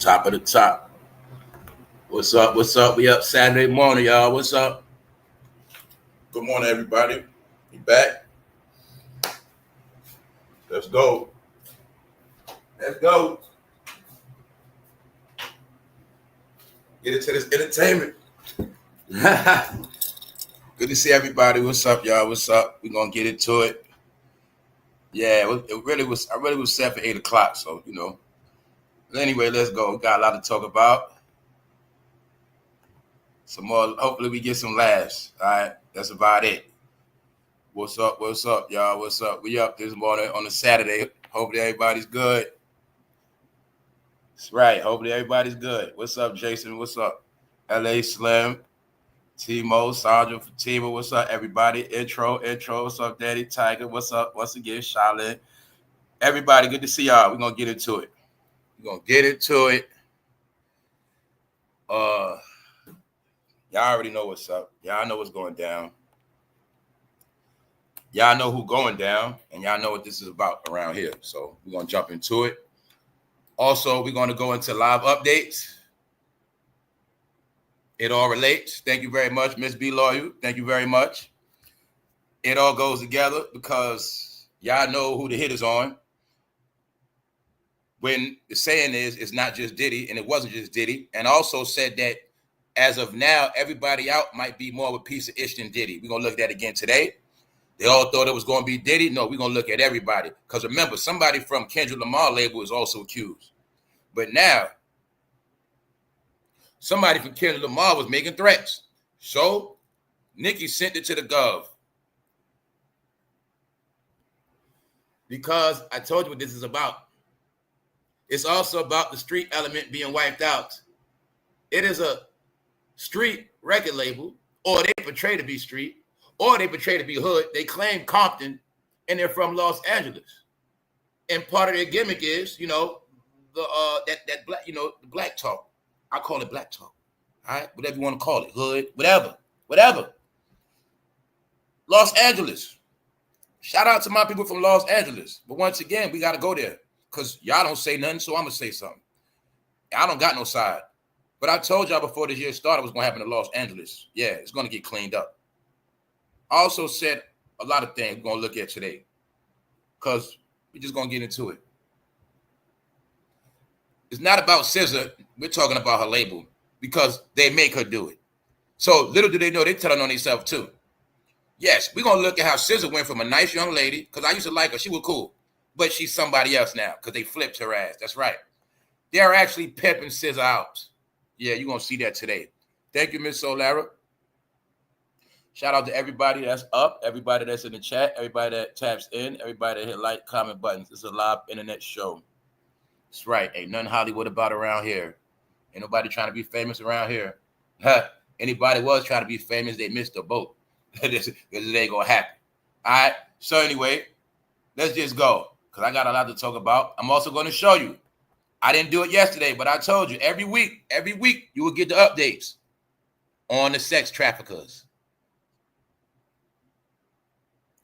Top of the top. What's up? What's up? We up Saturday morning, y'all. What's up? Good morning, everybody. We back. Let's go. Let's go. Get into this entertainment. Good to see everybody. What's up, y'all? What's up? We're gonna get into it. Yeah, it really was. I really was set for 8 o'clock, so you know. But anyway, let's go. We got a lot to talk about. Some more. Hopefully, we get some laughs. All right, that's about it. What's up? What's up, y'all? What's up? We up this morning on a Saturday. Hopefully, everybody's good. That's right. Hopefully, everybody's good. What's up, Jason? What's up? LA Slim, Timo, Sandra, Fatima. What's up, everybody? Intro. What's up, Daddy Tiger? What's up? Once again, Charlotte. Everybody, good to see y'all. We're gonna get into it. Y'all already know what's up. Y'all know what's going down. Y'all know who's going down, and y'all know what this is about around here. So we're gonna jump into it. Also, we're gonna go into live updates. It all relates. Thank you very much, Miss B Loyal. Thank you very much. It all goes together because y'all know who the hit is on. When the saying is, it's not just Diddy, and it wasn't just Diddy, and also said that as of now, everybody out might be more of a piece of ish than Diddy. We're going to look at that again today. They all thought it was going to be Diddy. No, we're going to look at everybody. Because remember, somebody from Kendrick Lamar label is also accused. But now, somebody from Kendrick Lamar was making threats. So, Nicki sent it to the Gov. Because I told you what this is about. It's also about the street element being wiped out. It is a street record label, or they portray to be street, or they portray to be hood. They claim Compton, and they're from Los Angeles. And part of their gimmick is, you know, the that black, you know, the black talk. I call it black talk. All right, whatever you want to call it, hood, whatever. Los Angeles. Shout out to my people from Los Angeles. But once again, we got to go there because y'all don't say nothing, so I'm gonna say something. I don't got no side. But I told y'all before this year started what's going to happen in Los Angeles. Yeah, it's going to get cleaned up. I also said a lot of things we're going to look at today because we're just going to get into it. It's not about SZA. We're talking about her label because they make her do it. So little do they know, they're telling on themselves too. Yes, we're going to look at how SZA went from a nice young lady, because I used to like her. She was cool. But she's somebody else now because they flipped her ass. That's right. They're actually pimping SZA out. Yeah, you're going to see that today. Thank you, Miss Solara. Shout out to everybody that's up, everybody that's in the chat, everybody that taps in, everybody that hit like, comment buttons. It's a live internet show. That's right. Ain't nothing Hollywood about around here. Ain't nobody trying to be famous around here. Anybody was trying to be famous, they missed the boat. Because it ain't going to happen. All right. So anyway, let's just go because I got a lot to talk about. I'm also going to show you. I didn't do it yesterday, but I told you every week you will get the updates on the sex traffickers.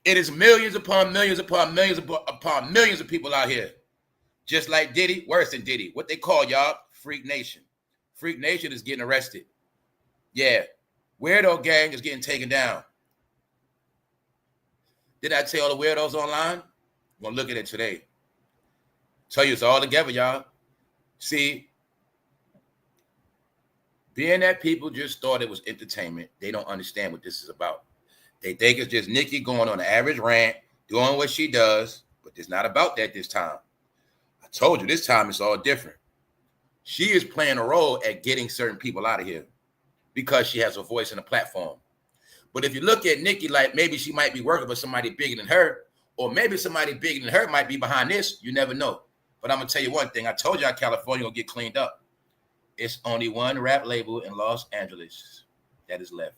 It is millions upon millions upon millions upon millions of people out here. Just like Diddy, worse than Diddy. What they call y'all, Freak Nation. Freak Nation is getting arrested. Yeah. Weirdo gang is getting taken down. Did I tell the weirdos online? I'm going to look at it today. Tell you it's all together, y'all. See, being that people just thought it was entertainment, they don't understand what this is about. They think it's just Nicki going on an average rant, doing what she does, but it's not about that this time. I told you this time it's all different. She is playing a role at getting certain people out of here because she has a voice and a platform. But if you look at Nicki, like maybe she might be working for somebody bigger than her, or maybe somebody bigger than her might be behind this, you never know. But I'm going to tell you one thing. I told y'all California will get cleaned up. It's only one rap label in Los Angeles that is left.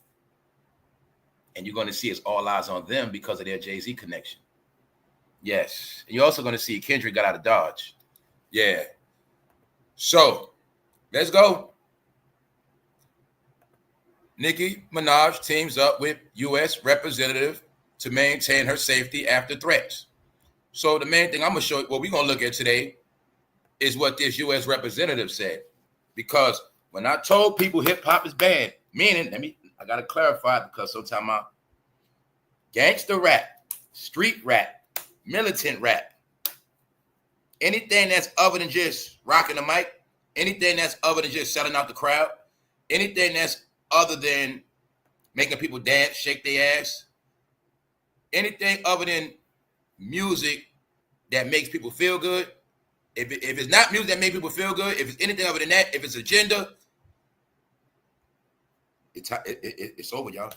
And you're going to see it's all eyes on them because of their Jay-Z connection. Yes. And you're also going to see Kendrick got out of Dodge. Yeah. So, let's go. Nicki Minaj teams up with U.S. representative to maintain her safety after threats. So the main thing I'm going to show you, what we're going to look at today is what this U.S. representative said. Because when I told people hip hop is bad, meaning, I gotta clarify because sometimes I gangster rap, street rap, militant rap, anything that's other than just rocking the mic, anything that's other than just selling out the crowd, anything that's other than making people dance, shake their ass, anything other than music that makes people feel good. If it's not music that makes people feel good, if it's anything other than that, if it's agenda, it's over, y'all.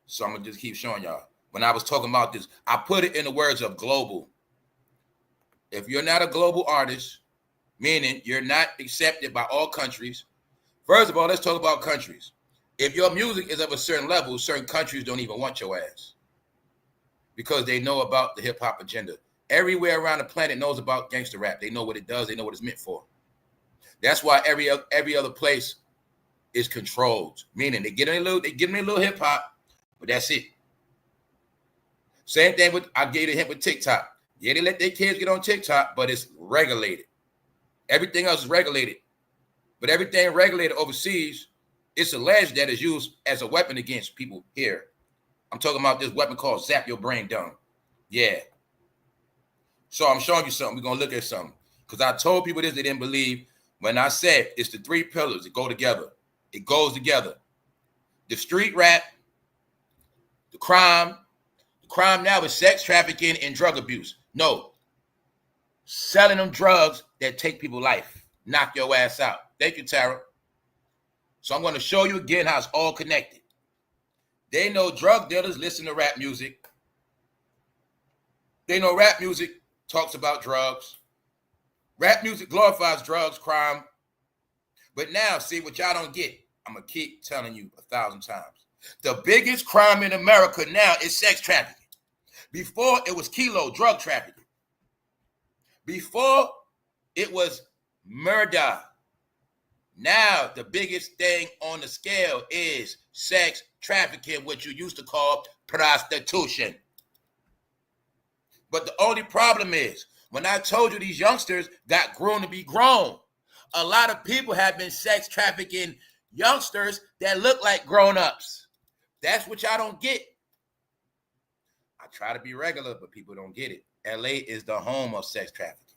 So I'm gonna just keep showing y'all. When I was talking about this, I put it in the words of global. If you're not a global artist, meaning you're not accepted by all countries, first of all, let's talk about countries. If your music is of a certain level, certain countries don't even want your ass because they know about the hip hop agenda. Everywhere around the planet knows about gangster rap. They know what it does. They know what it's meant for. That's why every other place is controlled. Meaning they give me a little hip hop, but that's it. Same thing with, I gave you the hint with TikTok. Yeah, they let their kids get on TikTok, but it's regulated. Everything else is regulated. But everything regulated overseas, it's alleged that is used as a weapon against people here. I'm talking about this weapon called Zap Your Brain Dumb. Yeah. So I'm showing you something. We're going to look at something. Because I told people this, they didn't believe. When I said it's the three pillars, it go together. It goes together. The street rap, the crime. The crime now is sex trafficking and drug abuse. No. Selling them drugs that take people's life. Knock your ass out. Thank you, Tara. So I'm going to show you again how it's all connected. They know drug dealers listen to rap music. They know rap music talks about drugs. Rap music glorifies drugs, crime. But now, see what y'all don't get. I'm going to keep telling you 1,000 times. The biggest crime in America now is sex trafficking. Before, it was kilo, drug trafficking. Before, it was murder. Now, the biggest thing on the scale is sex trafficking, which you used to call prostitution. But the only problem is, when I told you these youngsters got grown to be grown, a lot of people have been sex trafficking youngsters that look like grown-ups. That's what y'all don't get. I try to be regular, but people don't get it. LA is the home of sex trafficking.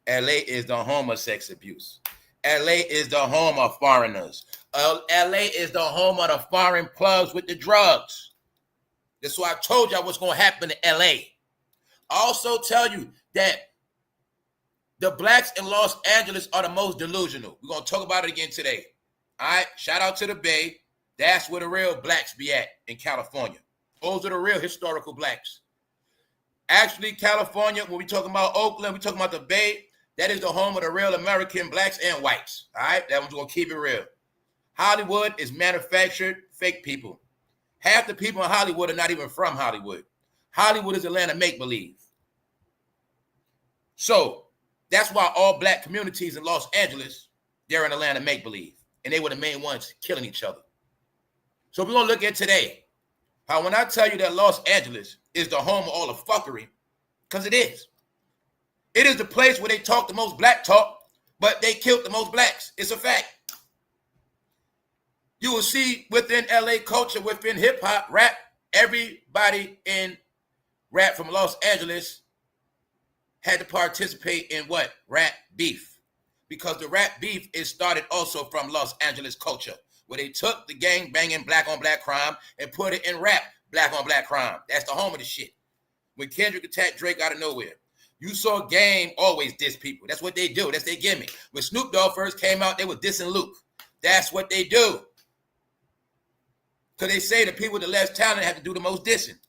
LA is the home of sex abuse. LA is the home of foreigners. LA is the home of the foreign plugs with the drugs. That's why I told y'all what's going to happen in LA. I also tell you that the blacks in Los Angeles are the most delusional. We're going to talk about it again today. All right, shout out to the Bay. That's where the real blacks be at in California. Those are the real historical blacks. Actually, California, when we talking about Oakland, we talking about the Bay, that is the home of the real American blacks and whites. All right, that one's going to keep it real. Hollywood is manufactured fake people. Half the people in Hollywood are not even from Hollywood. Hollywood is Atlanta make-believe. So that's why all black communities in Los Angeles, they're in Atlanta make-believe. And they were the main ones killing each other. So we're going to look at today how when I tell you that Los Angeles is the home of all the fuckery, because it is. It is the place where they talk the most black talk, but they killed the most blacks. It's a fact. You will see within LA culture, within hip-hop, rap, everybody in rap from Los Angeles had to participate in what? Rap beef. Because the rap beef is started also from Los Angeles culture, where they took the gang banging black on black crime and put it in rap, black on black crime. That's the home of the shit. When Kendrick attacked Drake out of nowhere, you saw Game always diss people. That's what they do. That's their gimmick. When Snoop Dogg first came out, they were dissing Luke. That's what they do. Because they say the people with the less talent have to do the most dissing.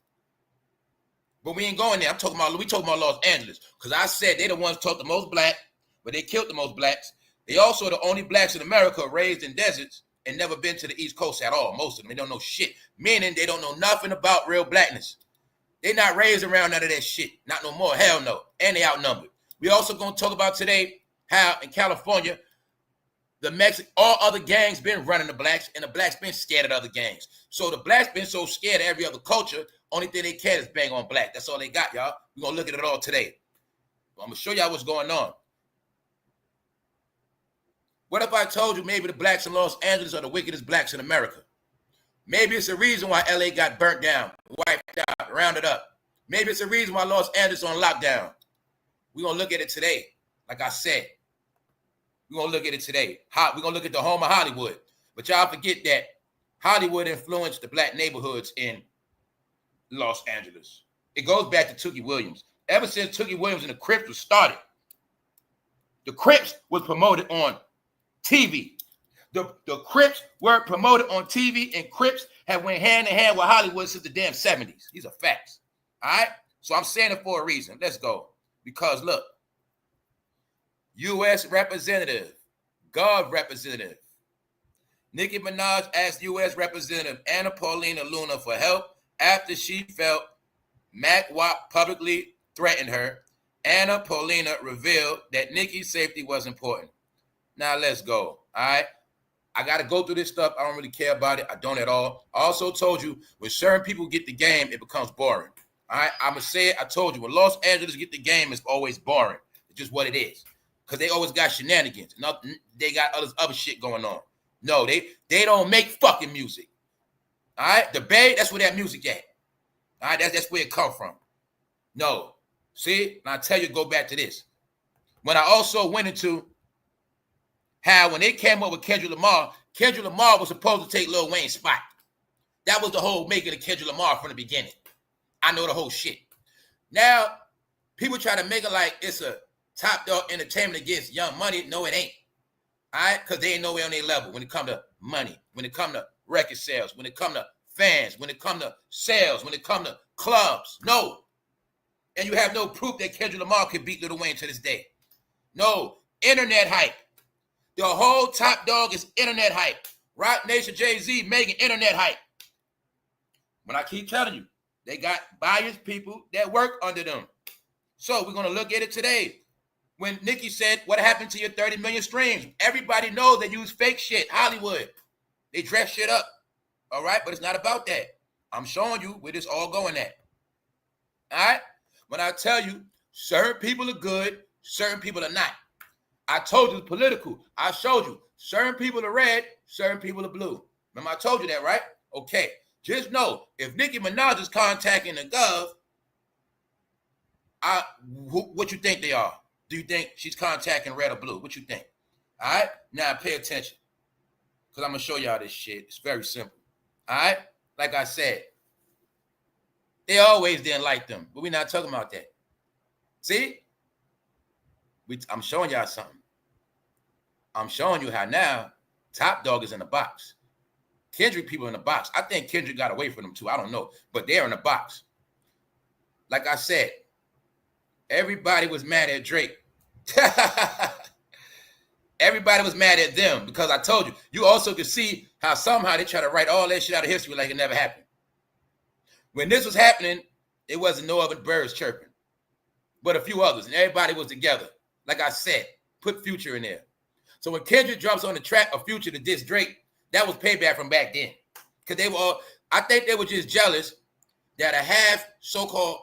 But we ain't going there. We talking about Los Angeles. Because I said they the ones taught the most black, but they killed the most blacks. They also are the only blacks in America raised in deserts and never been to the East Coast at all. Most of them, they don't know shit. Meaning they don't know nothing about real blackness. They not raised around none of that shit. Not no more. Hell no. And they outnumbered. We also going to talk about today how in California, all other gangs been running the blacks, and the blacks been scared of other gangs. So the blacks been so scared of every other culture, only thing they can is bang on black. That's all they got, y'all. We're going to look at it all today. I'm going to show y'all what's going on. What if I told you maybe the blacks in Los Angeles are the wickedest blacks in America? Maybe it's the reason why LA got burnt down, wiped out, rounded up. Maybe it's the reason why Los Angeles is on lockdown. We're going to look at it today. Like I said, we're going to look at it today. We're going to look at the home of Hollywood. But y'all forget that Hollywood influenced the black neighborhoods in Los Angeles. It goes back to Tookie Williams. Ever since Tookie Williams and the Crips was started, the Crips was promoted on TV. The Crips were promoted on TV, and Crips have went hand in hand with Hollywood since the damn 70s. These are facts. All right? So I'm saying it for a reason. Let's go. Because look, U.S. Representative, Gov Representative, Nicki Minaj asked U.S. Representative Anna Paulina Luna for help after she felt MACK publicly threatened her. Anna Paulina revealed that Nicki's safety was important. Now let's go. All right? I got to go through this stuff. I don't really care about it. I don't at all. I also told you when certain people get the game, it becomes boring. All right? I'm going to say it. I told you when Los Angeles get the game, it's always boring. It's just what it is. Because they always got shenanigans. They got other shit going on. No, they don't make fucking music. All right? The Bay, that's where that music at. All right? That's where it come from. No. See? And I tell you, go back to this. When I also went into how when they came up with Kendrick Lamar was supposed to take Lil Wayne's spot. That was the whole making of Kendrick Lamar from the beginning. I know the whole shit. Now, people try to make it like it's a Top Dog Entertainment against Young Money. No, it ain't. All right? Because they ain't nowhere on their level when it come to money, when it come to record sales, when it come to fans, when it come to sales, when it come to clubs. No. And you have no proof that Kendrick Lamar could beat Lil Wayne to this day. No. Internet hype. The whole Top Dog is internet hype. Roc Nation, Jay-Z making internet hype. But I keep telling you, they got biased people that work under them. So we're going to look at it today. When Nicki said, what happened to your 30 million streams? Everybody knows they use fake shit, Hollywood. They dress shit up. All right? But it's not about that. I'm showing you where this all going at. All right? When I tell you, certain people are good, certain people are not. I told you it's political. I showed you. Certain people are red, certain people are blue. Remember I told you that, right? Okay. Just know, if Nicki Minaj is contacting the Gov, what you think they are? Do you think she's contacting red or blue? What you think? All right? Now pay attention. Because I'm going to show y'all this shit. It's very simple. All right? Like I said, they always didn't like them. But we're not talking about that. See? I'm showing y'all something. I'm showing you how now Top Dog is in the box. Kendrick people in the box. I think Kendrick got away from them too. I don't know. But they're in the box. Like I said, everybody was mad at Drake. Everybody was mad at them because I told you. You also could see how somehow they try to write all that shit out of history like it never happened. When this was happening, it wasn't no other birds chirping, but a few others, and everybody was together. Like I said, put Future in there. So when Kendrick drops on the track of Future to diss Drake, that was payback from back then. Because they were all, I think they were just jealous that a half so-called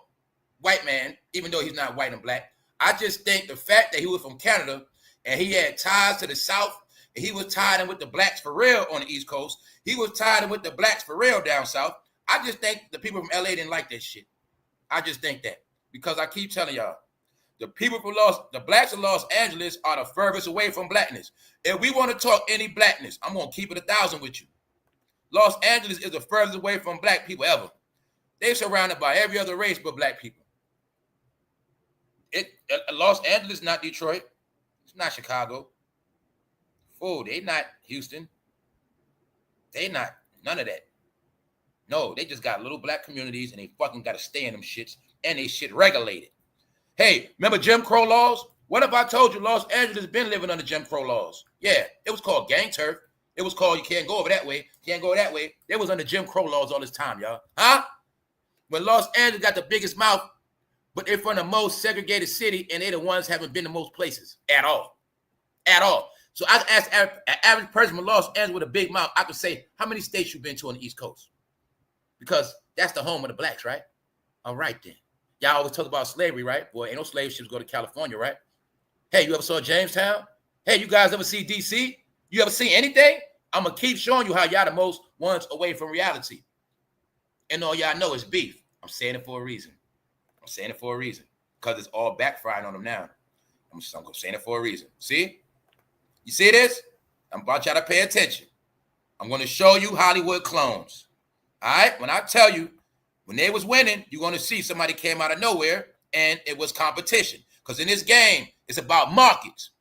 white man, even though he's not white and black, I just think the fact that he was from Canada and he had ties to the South, and he was tied in with the blacks for real on the East Coast, he was tied in with the blacks for real down South. I just think the people from LA didn't like that shit. I just think that. Because I keep telling y'all, the people from the blacks in Los Angeles are the furthest away from blackness. If we want to talk any blackness, I'm going to keep it 1,000 with you. Los Angeles is the furthest away from black people ever. They're surrounded by every other race but black people. Los Angeles is not Detroit. It's not Chicago. Fool, they not Houston. They not none of that. No, they just got little black communities and they fucking got to stay in them shits and they shit regulated. Hey, remember Jim Crow laws? What if I told you Los Angeles been living under Jim Crow laws? Yeah, it was called gang turf. It was called you can't go over that way. Can't go that way. They was under Jim Crow laws all this time, y'all. Huh? When Los Angeles got the biggest mouth, but they're from the most segregated city and they're the ones haven't been to most places at all. At all. So I ask an average person from Los Angeles with a big mouth, I could say, how many states you been to on the East Coast? Because that's the home of the blacks, right? All right, then. Y'all always talk about slavery, right? Boy, ain't no slave ships go to California, right? Hey, you ever saw Jamestown? Hey, you guys ever see D.C.? You ever seen anything? I'm going to keep showing you how y'all the most ones away from reality. And all y'all know is beef. I'm saying it for a reason. I'm saying it for a reason. Because it's all backfiring on them now. I'm saying it for a reason. See? You see this? I'm about y'all to pay attention. I'm going to show you Hollywood clones. All right? When I tell you, when they was winning, you're going to see somebody came out of nowhere, and it was competition. Because in this game, it's about markets.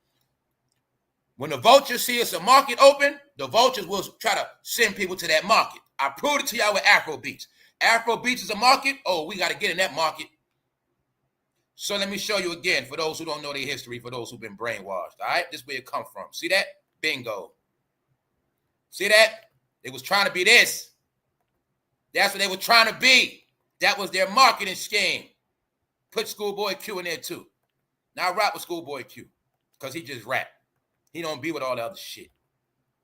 When the vultures see it's a market open, the vultures will try to send people to that market. I proved it to y'all with Afro beats. Afro beats is a market. Oh, we got to get in that market. So let me show you again, for those who don't know their history, for those who've been brainwashed. All right? This is where it come from. See that? Bingo. See that? They was trying to be this. That's what they were trying to be. That was their marketing scheme. Put Schoolboy Q in there too. Now I rap with Schoolboy Q because he just rap. He don't be with all the other shit.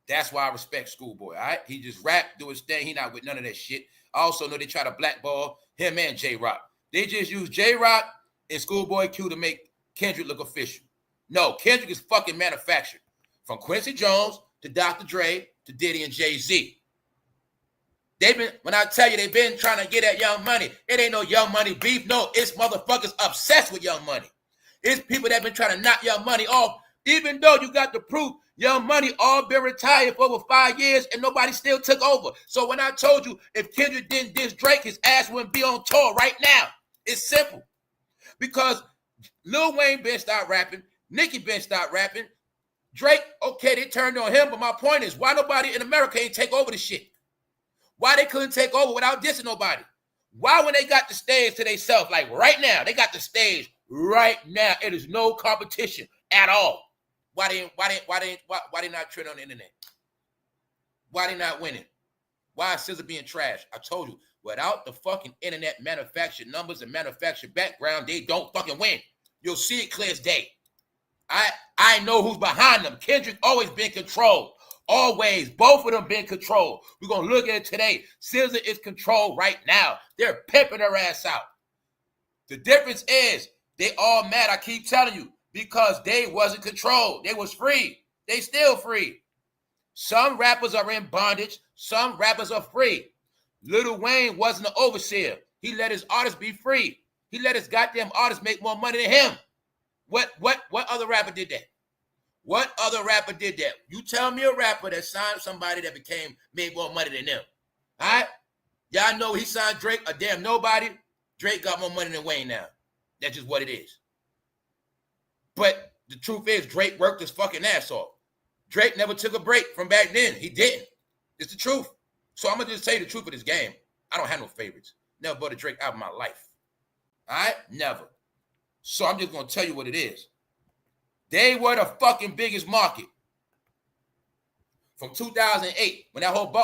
That's why I respect Schoolboy, all right? He just rap, do his thing. He not with none of that shit. I also know they try to blackball him and J-Rock. They just use J-Rock and Schoolboy Q to make Kendrick look official. No, Kendrick is fucking manufactured. From Quincy Jones to Dr. Dre to Diddy and Jay-Z. They've been, when I tell you they've been trying to get at Young Money, it ain't no Young Money beef. No, it's motherfuckers obsessed with Young Money. It's people that been trying to knock Young Money off, even though you got the proof Young Money all been retired for over 5 years and nobody still took over. So when I told you if Kendrick didn't diss Drake, his ass wouldn't be on tour right now. It's simple. Because Lil Wayne been stopped rapping, Nicki been stopped rapping, Drake, okay, they turned on him, but my point is, why nobody in America ain't take over the shit? Why they couldn't take over without dissing nobody? Why when they got the stage to themselves, like right now, they got the stage right now, it is no competition at all. Why they not trending on the internet? Why they not winning? Why is SZA being trash? I told you, without the fucking internet manufactured numbers and manufactured background, they don't fucking win. You'll see it clear as day. I know who's behind them. Kendrick always been controlled. Always. Both of them been controlled. We're going to look at it today. SZA is controlled right now. They're pimping her ass out. The difference is they all mad, I keep telling you, because they wasn't controlled. They was free. They still free. Some rappers are in bondage. Some rappers are free. Lil Wayne wasn't an overseer. He let his artists be free. He let his goddamn artists make more money than him. What other rapper did that? What other rapper did that? You tell me a rapper that signed somebody that made more money than them. All right? Y'all know he signed Drake, a damn nobody. Drake got more money than Wayne now. That's just what it is. But the truth is, Drake worked his fucking ass off. Drake never took a break from back then. He didn't. It's the truth. So I'm going to just tell you the truth of this game. I don't have no favorites. Never bought a Drake out in my life. All right? Never. So I'm just going to tell you what it is. They were the fucking biggest market. From 2008, when that whole,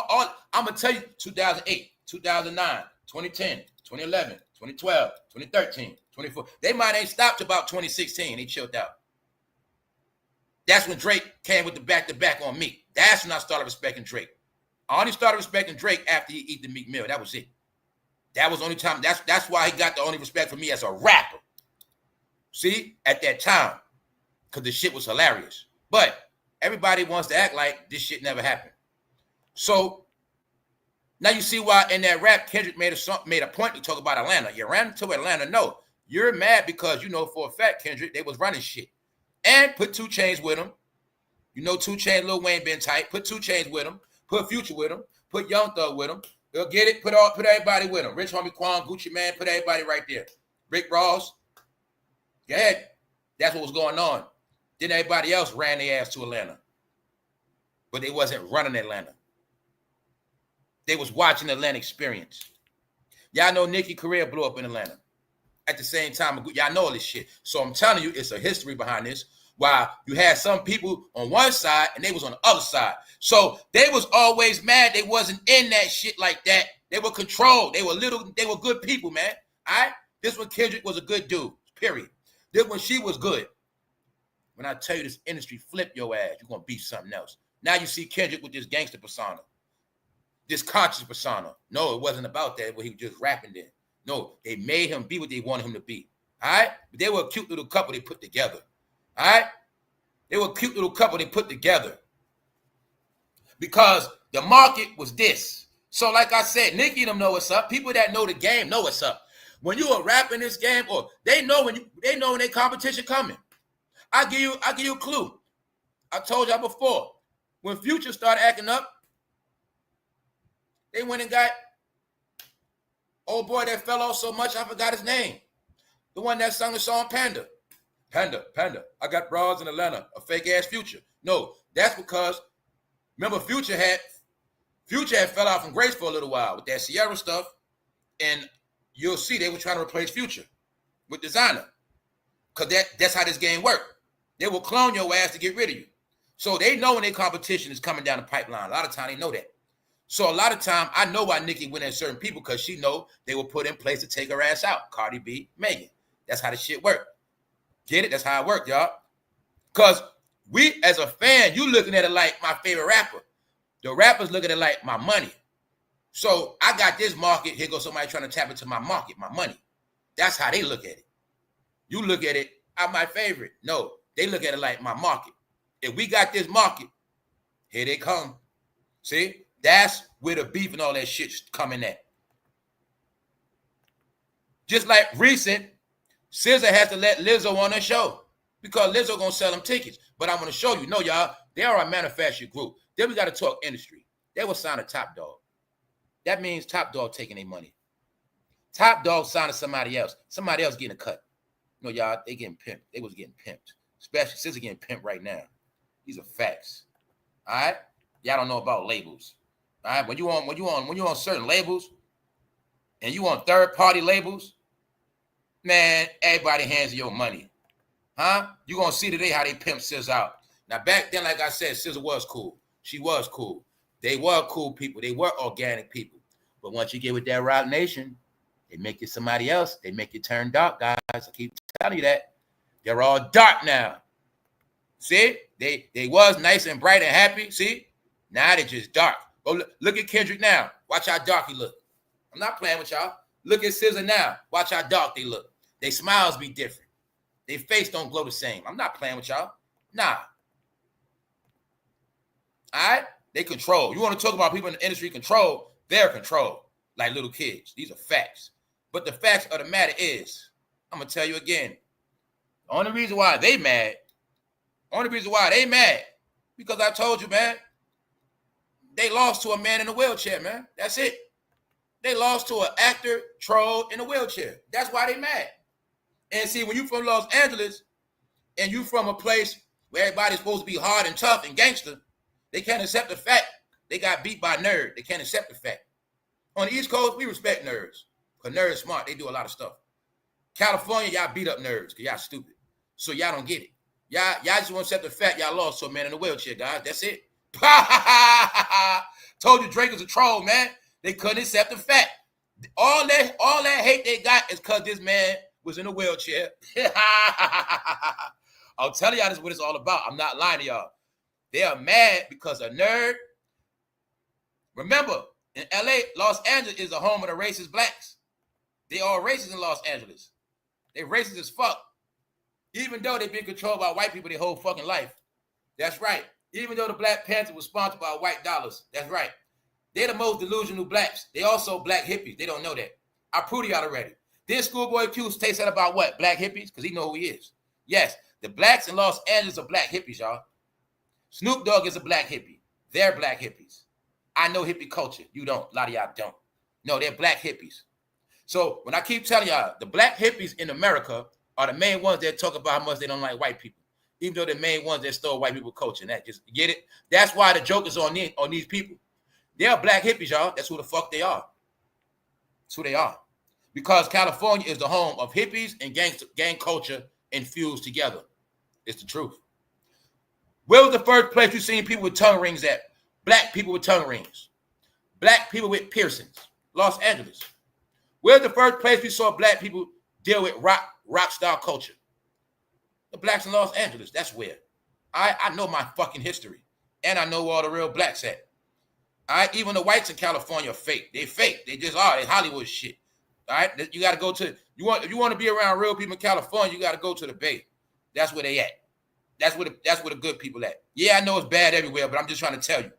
I'm going to tell you 2008, 2009, 2010, 2011, 2012, 2013, 2014. They might ain't stopped about 2016. They chilled out. That's when Drake came with the back-to-back on me. That's when I started respecting Drake. I only started respecting Drake after he eat the Meek Mill. That was it. That was the only time. That's why he got the only respect for me as a rapper. See, at that time, because the shit was hilarious. But everybody wants to act like this shit never happened. So now you see why in that rap, Kendrick made a point to talk about Atlanta. You ran to Atlanta. No, you're mad because you know for a fact, Kendrick, they was running shit. And put 2 Chainz with him. You know 2 Chainz, Lil Wayne been tight. Put 2 Chainz with him. Put Future with him. Put Young Thug with him. They'll get it. Put everybody with him. Rich Homie Quan, Gucci Man, put everybody right there. Rick Ross. Go ahead. That's what was going on. Then everybody else ran their ass to Atlanta. But they wasn't running Atlanta. They was watching the Atlanta experience. Y'all know Nicki career blew up in Atlanta. At the same time, y'all know all this shit. So I'm telling you, it's a history behind this. While you had some people on one side and they was on the other side. So they was always mad they wasn't in that shit like that. They were controlled. They were good people, man. All right? This one, Kendrick was a good dude, period. This one, she was good. When I tell you this industry flip your ass, you're going to be something else. Now you see Kendrick with this gangster persona, this conscious persona. No, it wasn't about that, but he was just rapping then. No, they made him be what they wanted him to be. All right? But they were a cute little couple they put together. All right? They were a cute little couple they put together. because the market was this. So like I said, Nicki and them know what's up. People that know the game know what's up. When you are rapping this game, or they know when their competition coming. I give you a clue. I told y'all before, when Future started acting up, they went and got old boy that fell off so much I forgot his name. The one that sung the song Panda. Panda. I got bras in Atlanta, a fake ass Future. No, that's because remember Future had fell out from grace for a little while with that Sierra stuff, and you'll see they were trying to replace Future with designer, because that's how this game worked. They will clone your ass to get rid of you. So they know when their competition is coming down the pipeline. A lot of time they know that. So a lot of time I know why Nicki went at certain people, because she know they were put in place to take her ass out. Cardi B, Megan. That's how the shit worked. Get it? That's how it worked, y'all. Because we, as a fan, you looking at it like my favorite rapper. The rappers look at it like my money. So I got this market. Here goes somebody trying to tap into my market, my money. That's how they look at it. You look at it, I'm my favorite. No, they look at it like my market. If we got this market, here they come. See? That's where the beef and all that shit's coming at. Just like recent, SZA has to let Lizzo on her show because Lizzo gonna sell them tickets. But I'm gonna show you, no, y'all, they are a manufactured group. Then we gotta talk industry. They will sign a Top Dog. That means Top Dog taking their money. Top Dog signing somebody else. Somebody else getting a cut. No, y'all, they getting pimped. They was getting pimped. Especially SZA getting pimped right now. These are facts. All right? Y'all don't know about labels. All right? When you on certain labels and you on third-party labels, man, everybody hands you your money. Huh? You gonna see today how they pimp SZA out. Now, back then, like I said, SZA was cool. She was cool. They were cool people. They were organic people. But once you get with that Roc Nation, they make you somebody else. They make you turn dark, guys. I keep telling you that. They're all dark now. See? They was nice and bright and happy. See? Now they just dark. Oh, look at Kendrick now. Watch how dark he look. I'm not playing with y'all. Look at SZA now. Watch how dark they look. They smiles be different. Their face don't glow the same. I'm not playing with y'all. Nah. All right? They control. You want to talk about people in the industry control? They're controlled like little kids. These are facts. But the facts of the matter is, I'm going to tell you again, the only reason why they mad, because I told you, man, they lost to a man in a wheelchair, man. That's it. They lost to an actor troll in a wheelchair. That's why they mad. And see, when you from Los Angeles and you from a place where everybody's supposed to be hard and tough and gangster, they can't accept the fact they got beat by nerds. They can't accept the fact. On the East Coast, we respect nerds. Because nerds smart. They do a lot of stuff. California, y'all beat up nerds because y'all stupid. So y'all don't get it. Y'all just want to accept the fact y'all lost to a man in a wheelchair, guys. That's it. Told you Drake was a troll, man. They couldn't accept the fact. All that hate they got is because this man was in a wheelchair. I'll tell y'all this is what it's all about. I'm not lying to y'all. They are mad because a nerd. Remember, in LA, Los Angeles is the home of the racist blacks. They are racist in Los Angeles. They racist as fuck. Even though they've been controlled by white people their whole fucking life. That's right. Even though the Black Panther was sponsored by white dollars. That's right. They're the most delusional blacks. They also black hippies. They don't know that. I proved y'all already. Then Schoolboy Q takes that about what? Black hippies? Because he know who he is. Yes, the blacks in Los Angeles are black hippies, y'all. Snoop Dogg is a black hippie. They're black hippies. I know hippie culture. You don't. A lot of y'all don't. No, they're black hippies. So when I keep telling y'all, the black hippies in America are the main ones that talk about how much they don't like white people. Even though the main ones that stole white people culture. That just get it? That's why the joke is on these people. They're black hippies, y'all. That's who the fuck they are. That's who they are. Because California is the home of hippies and gang culture infused together. It's the truth. Where was the first place you seen people with tongue rings at? Black people with tongue rings. Black people with piercings. Los Angeles. Where's the first place we saw black people deal with rock star culture? The blacks in Los Angeles. That's where. I know my fucking history. And I know where all the real blacks at. All right, even the whites in California are fake. They fake. They just are. They Hollywood shit. All right, you got to go to, if you want to be around real people in California, you got to go to the Bay. That's where they at. That's where the good people at. Yeah, I know it's bad everywhere, but I'm just trying to tell you.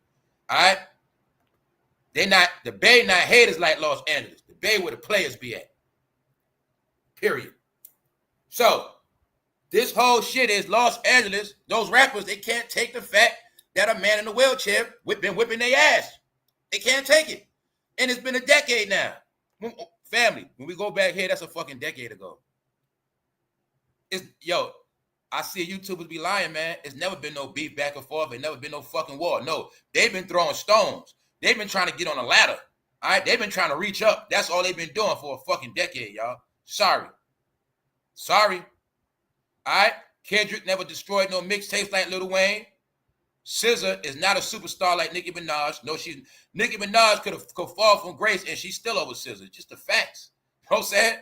All right? The Bay not haters like Los Angeles. The Bay where the players be at. Period. So, this whole shit is Los Angeles. Those rappers, they can't take the fact that a man in a wheelchair been whipping their ass. They can't take it. And it's been a decade now. Family, when we go back here, that's a fucking decade ago. I see YouTubers be lying, man. It's never been no beef back and forth. It's never been no fucking war. No, they've been throwing stones. They've been trying to get on a ladder. All right? They've been trying to reach up. That's all they've been doing for a fucking decade, y'all. Sorry. All right? Kendrick never destroyed no mixtapes like Lil Wayne. SZA is not a superstar like Nicki Minaj. No, Nicki Minaj could fall from grace and she's still over SZA. Just the facts. You know what I'm saying?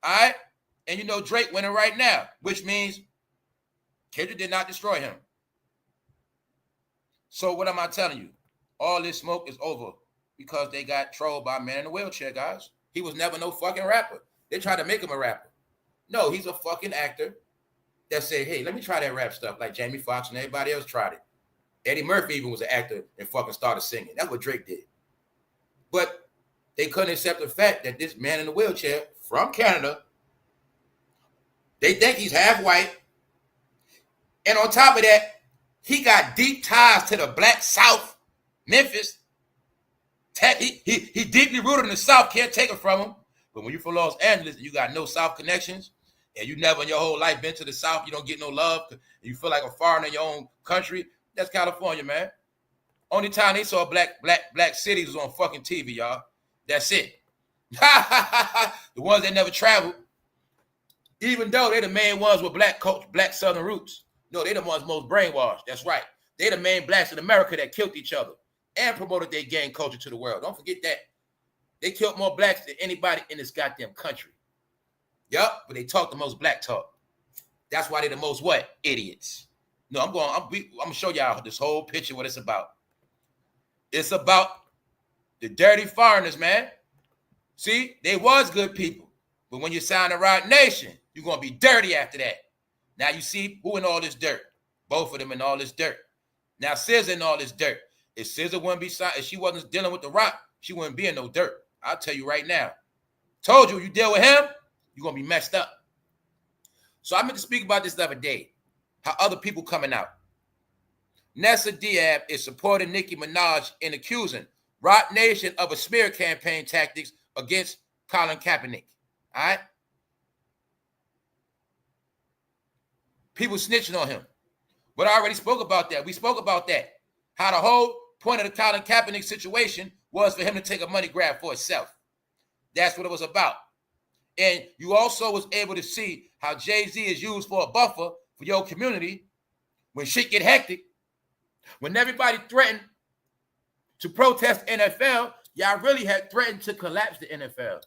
All right? And you know Drake winning right now, which means Kendrick did not destroy him. So what am I telling you? All this smoke is over because they got trolled by a man in a wheelchair, guys. He was never no fucking rapper. They tried to make him a rapper. No, he's a fucking actor that said, hey, let me try that rap stuff like Jamie Foxx and everybody else tried it. Eddie Murphy even was an actor and fucking started singing. That's what Drake did. But they couldn't accept the fact that this man in a wheelchair from Canada, they think he's half white. And on top of that, he got deep ties to the Black South, Memphis. He deeply rooted in the South, can't take it from him. But when you're from Los Angeles and you got no South connections, and you never in your whole life been to the South, you don't get no love, and you feel like a foreigner in your own country, that's California, man. Only time they saw black cities was on fucking TV, y'all. That's it. The ones that never traveled, even though they the main ones with black Southern roots. No, they the ones most brainwashed. That's right. They the main blacks in America that killed each other and promoted their gang culture to the world. Don't forget that. They killed more blacks than anybody in this goddamn country. Yup, but they talk the most black talk. That's why they the most what? Idiots. No, I'm gonna show y'all this whole picture what it's about. It's about the dirty foreigners, man. See, they was good people, but when you sign the Roc Nation, you're gonna be dirty after that. Now you see who in all this dirt? Both of them in all this dirt. Now SZA in all this dirt. If SZA wouldn't be signed, if she wasn't dealing with the Roc, she wouldn't be in no dirt. I'll tell you right now. Told you deal with him, you're gonna be messed up. So I meant to speak about this the other day. How other people coming out. Nessa Diab is supporting Nicki Minaj in accusing Roc Nation of a smear campaign tactics against Colin Kaepernick. All right? People snitching on him. But I already spoke about that. We spoke about that. How the whole point of the Colin Kaepernick situation was for him to take a money grab for himself. That's what it was about. And you also was able to see how Jay-Z is used for a buffer for your community when shit get hectic. When everybody threatened to protest NFL, y'all really had threatened to collapse the NFL.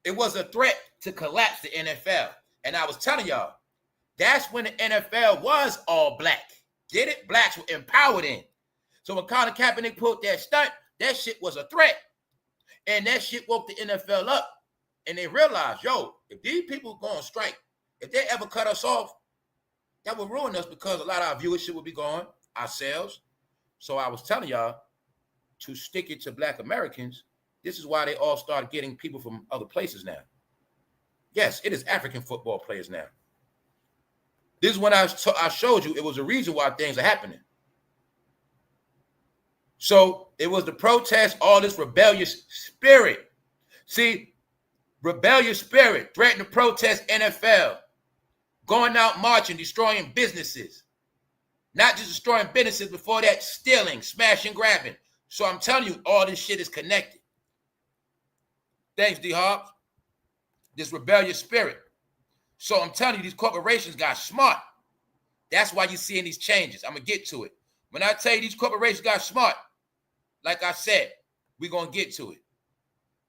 It was a threat to collapse the NFL. And I was telling y'all, that's when the NFL was all black. Get it? Blacks were empowered in. So when Colin Kaepernick pulled that stunt, that shit was a threat. And that shit woke the NFL up. And they realized, yo, if these people go on strike, if they ever cut us off, that would ruin us because a lot of our viewership would be gone, ourselves. So I was telling y'all to stick it to Black Americans. This is why they all start getting people from other places now. Yes, it is African football players now. This is when I showed you it was a reason why things are happening. So it was the protest, all this rebellious spirit. See, rebellious spirit threatened to protest NFL. Going out marching, destroying businesses. Not just destroying businesses, before that, stealing, smashing, grabbing. So I'm telling you, all this shit is connected. Thanks, D. Hobbs. This rebellious spirit. So I'm telling you, these corporations got smart. That's why you're seeing these changes. I'm going to get to it. When I tell you these corporations got smart, like I said, we're going to get to it.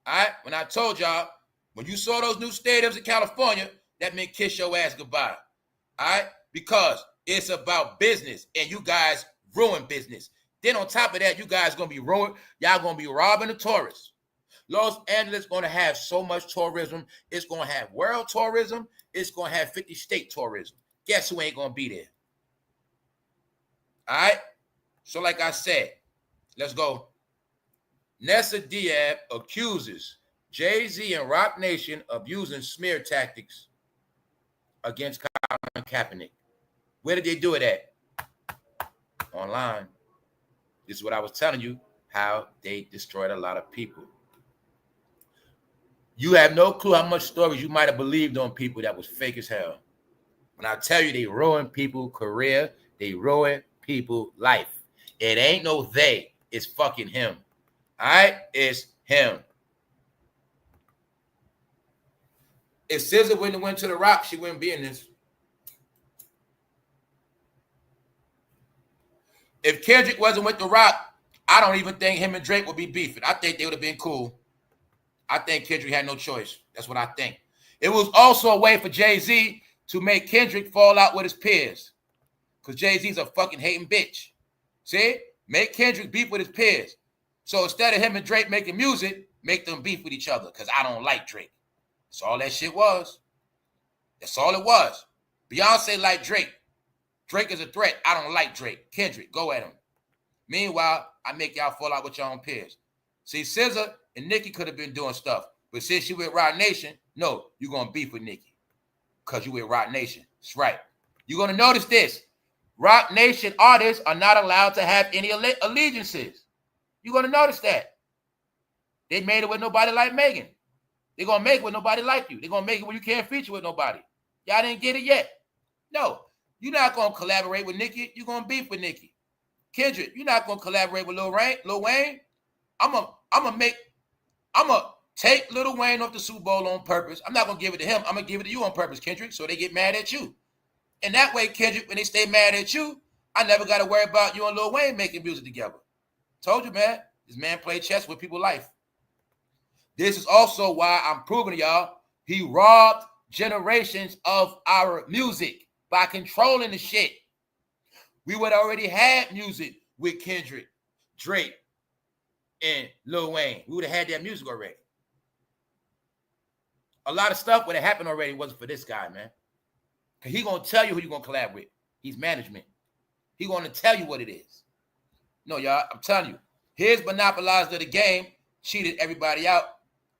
All right? When I told y'all, when you saw those new stadiums in California, that meant kiss your ass goodbye. All right? Because it's about business, and you guys ruin business. Then on top of that, you guys going to be ruined. Y'all going to be robbing the tourists. Los Angeles is going to have so much tourism. It's going to have world tourism. It's going to have 50-state tourism. Guess who ain't going to be there? All right? So like I said, Let's go. SZA accuses Jay-Z and Roc Nation of using smear tactics against Colin Kaepernick. Where did they do it at? Online. This is what I was telling you, how they destroyed a lot of people. You have no clue how much stories you might have believed on people that was fake as hell. When I tell you they ruined people's career, they ruined people's life. It ain't no they, it's fucking him. All right? It's him. If SZA wouldn't have went to the Rock, she wouldn't be in this. If Kendrick wasn't with the Rock, I don't even think him and Drake would be beefing. I think they would have been cool. I think Kendrick had no choice. That's what I think. It was also a way for Jay-Z to make Kendrick fall out with his peers. Because Jay-Z's a fucking hating bitch. See? Make Kendrick beef with his peers. So instead of him and Drake making music, make them beef with each other. Because I don't like Drake. That's all that shit was. That's all it was. Beyonce liked Drake. Drake is a threat. I don't like Drake. Kendrick, go at him. Meanwhile, I make y'all fall out with your own peers. See, SZA and Nicki could have been doing stuff. But since you with Roc Nation, no, you're going to beef with Nicki. Because you with Roc Nation. That's right. You're going to notice this. Roc Nation artists are not allowed to have any allegiances. You're going to notice that. They made it with nobody like Megan. They're going to make it with nobody like you. They're going to make it when you can't feature with nobody. Y'all didn't get it yet. No. You're not going to collaborate with Nicki. You're going to beef with Nicki. Kendrick, you're not going to collaborate with Lil Wayne. I'm going to take Lil Wayne off the Super Bowl on purpose. I'm not going to give it to him. I'm going to give it to you on purpose, Kendrick, so they get mad at you. And that way, Kendrick, when they stay mad at you, I never got to worry about you and Lil Wayne making music together. Told you, man. This man played chess with people's life. This is also why I'm proving to y'all he robbed generations of our music by controlling the shit. We would already had music with Kendrick, Drake, and Lil Wayne. We would have had that music already. A lot of stuff would have happened already wasn't for this guy, man. Because he's going to tell you who you're going to collab with. He's management. He's going to tell you what it is. No, y'all, I'm telling you. His monopolizer of the game cheated everybody out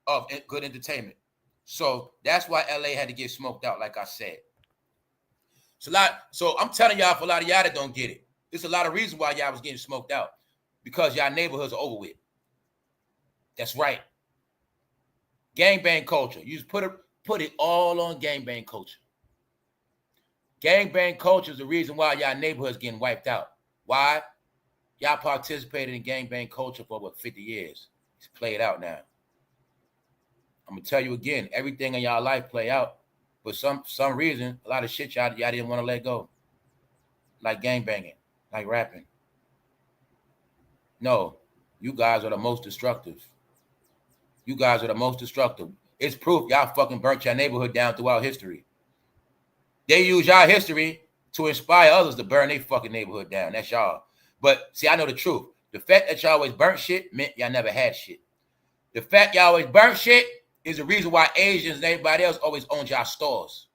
of good entertainment. So that's why LA had to get smoked out, like I said. It's a lot. So I'm telling y'all, for a lot of y'all that don't get it, there's a lot of reasons why y'all was getting smoked out. Because y'all neighborhoods are over with. That's right. Gangbang culture. You just put it all on gangbang culture. Gangbang culture is the reason why y'all neighborhoods getting wiped out. Why? Y'all participated in gangbang culture for over 50 years. It's played out now. I'm going to tell you again, everything in y'all life play out. For some reason, a lot of shit y'all didn't want to let go. Like gangbanging, like rapping. No, you guys are the most destructive. You guys are the most destructive. It's proof y'all fucking burnt your neighborhood down throughout history. They use y'all history to inspire others to burn their fucking neighborhood down. That's y'all. But see, I know the truth. The fact that y'all always burnt shit meant y'all never had shit. The fact y'all always burnt shit is the reason why Asians and everybody else always owned y'all stores.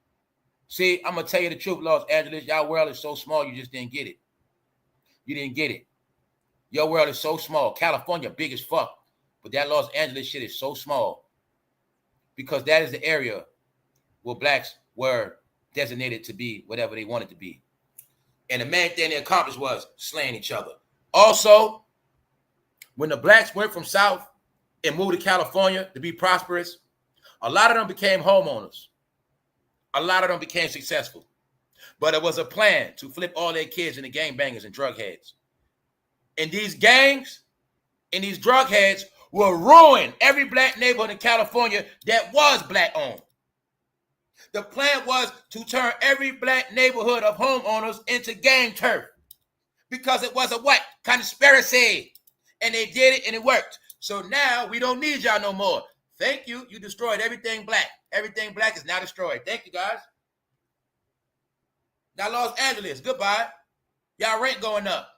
See, I'm going to tell you the truth, Los Angeles. Y'all world is so small, you just didn't get it. You didn't get it. Your world is so small. California, big as fuck. But that Los Angeles shit is so small. Because that is the area where blacks were designated to be whatever they wanted to be. And the main thing they accomplished was slaying each other. Also, when the blacks went from South and moved to California to be prosperous, a lot of them became homeowners. A lot of them became successful. But it was a plan to flip all their kids into gangbangers and drug heads. And these gangs and these drug heads will ruin every black neighborhood in California that was black owned. The plan was to turn every black neighborhood of homeowners into gang turf. Because it was a what? Conspiracy. And they did it and it worked. So now we don't need y'all no more. Thank you. You destroyed everything black. Everything black is now destroyed. Thank you, guys. Now Los Angeles, goodbye. Y'all rent going up.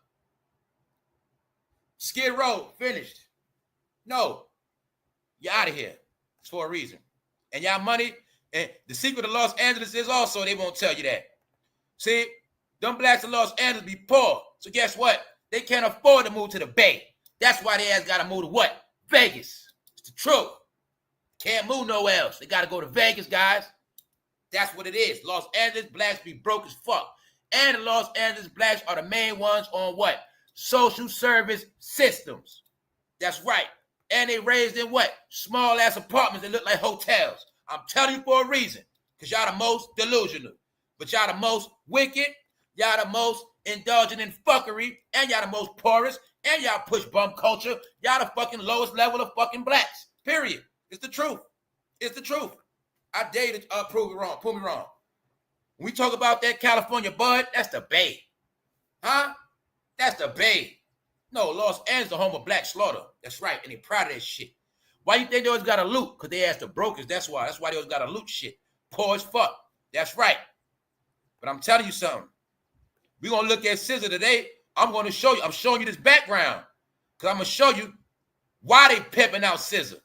Skid Row, finished. No. You're out of here. It's for a reason. And y'all money, and the secret of Los Angeles is also they won't tell you that. See, them blacks in Los Angeles be poor. So guess what? They can't afford to move to the Bay. That's why they ass gotta move to what? Vegas. It's the truth. Can't move nowhere else. They gotta go to Vegas, guys. That's what it is. Los Angeles blacks be broke as fuck. And the Los Angeles blacks are the main ones on what? Social service systems. That's right. And they raised in what? Small ass apartments that look like hotels. I'm telling you for a reason. Because y'all the most delusional. But y'all the most wicked. Y'all the most indulgent in fuckery. And y'all the most porous. And y'all push bum culture. Y'all the fucking lowest level of fucking blacks. Period. It's the truth. It's the truth. I dare you to prove it wrong. Prove me wrong. When we talk about that California bud, that's the Bay. Huh? That's the Bay. No, Los Angeles the home of black slaughter. That's right. And they proud of that shit. Why you think they always got to loot? Because they asked the brokers. That's why. That's why they always got to loot shit. Poor as fuck. That's right. But I'm telling you something. We're going to look at SZA today. I'm going to show you. I'm showing you this background. Because I'm going to show you why they pimping out SZA.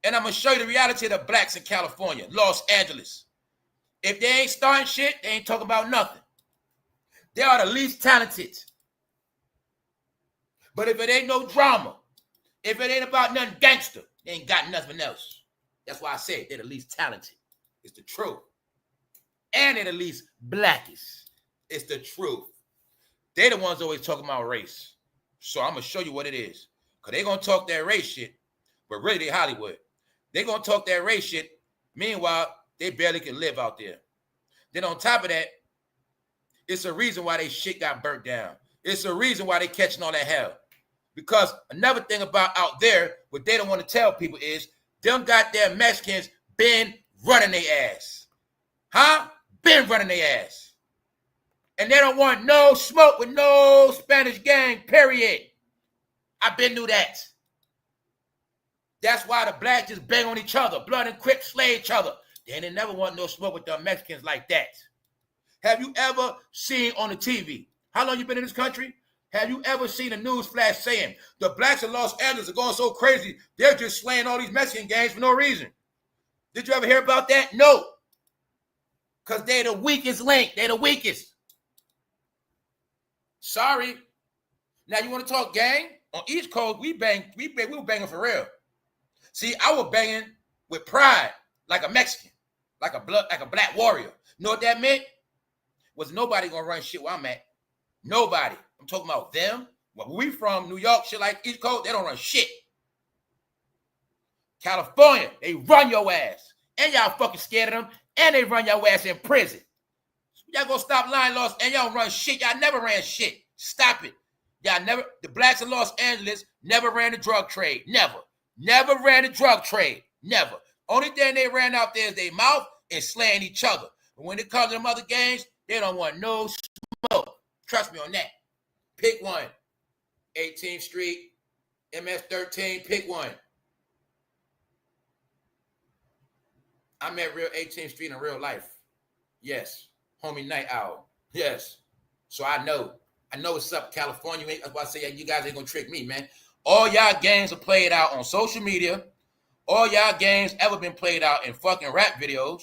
And I'm going to show you the reality of the blacks in California, Los Angeles. If they ain't starting shit, they ain't talking about nothing. They are the least talented. But if it ain't no drama, if it ain't about nothing gangster, they ain't got nothing else. That's why I say they're the least talented. It's the truth. And they're the least blackest. It's the truth. They're the ones always talking about race. So I'm going to show you what it is. Because they're going to talk that race shit, but really they Hollywood. They're going to talk that race shit. Meanwhile, they barely can live out there. Then on top of that, it's a reason why they shit got burnt down. It's a reason why they catching all that hell. Because another thing about out there, what they don't want to tell people is, them goddamn Mexicans been running their ass. Huh? Been running their ass. And they don't want no smoke with no Spanish gang, period. I been knew that. That's why the blacks just bang on each other. Blood and Crips slay each other. They didn't never want no smoke with the Mexicans like that. Have you ever seen on the TV? How long you been in this country? Have you ever seen a news flash saying the blacks in Los Angeles are going so crazy, they're just slaying all these Mexican gangs for no reason? Did you ever hear about that? No. Because they're the weakest link. They're the weakest. Sorry. Now you want to talk gang? On East Coast, we were banging for real. See, I was banging with pride, like a Mexican, like a black warrior. You know what that meant? Was nobody gonna run shit where I'm at. Nobody. I'm talking about them. Where we from, New York, shit like East Coast, they don't run shit. California, they run your ass. And y'all fucking scared of them. And they run your ass in prison. Y'all gonna stop lying, Los, and y'all run shit. Y'all never ran shit. Stop it. The blacks in Los Angeles never ran the drug trade. Never. Never ran the drug trade. Never. Only thing they ran out there is their mouth and slaying each other. But when it comes to them other gangs, they don't want no smoke. Trust me on that. Pick one. 18th Street, MS-13, pick one. I met real 18th Street in real life. Yes. Homie Night Owl. Yes. So I know what's up, California. That's why I say you guys ain't gonna trick me, man. All y'all games are played out on social media. All y'all games ever been played out in fucking rap videos.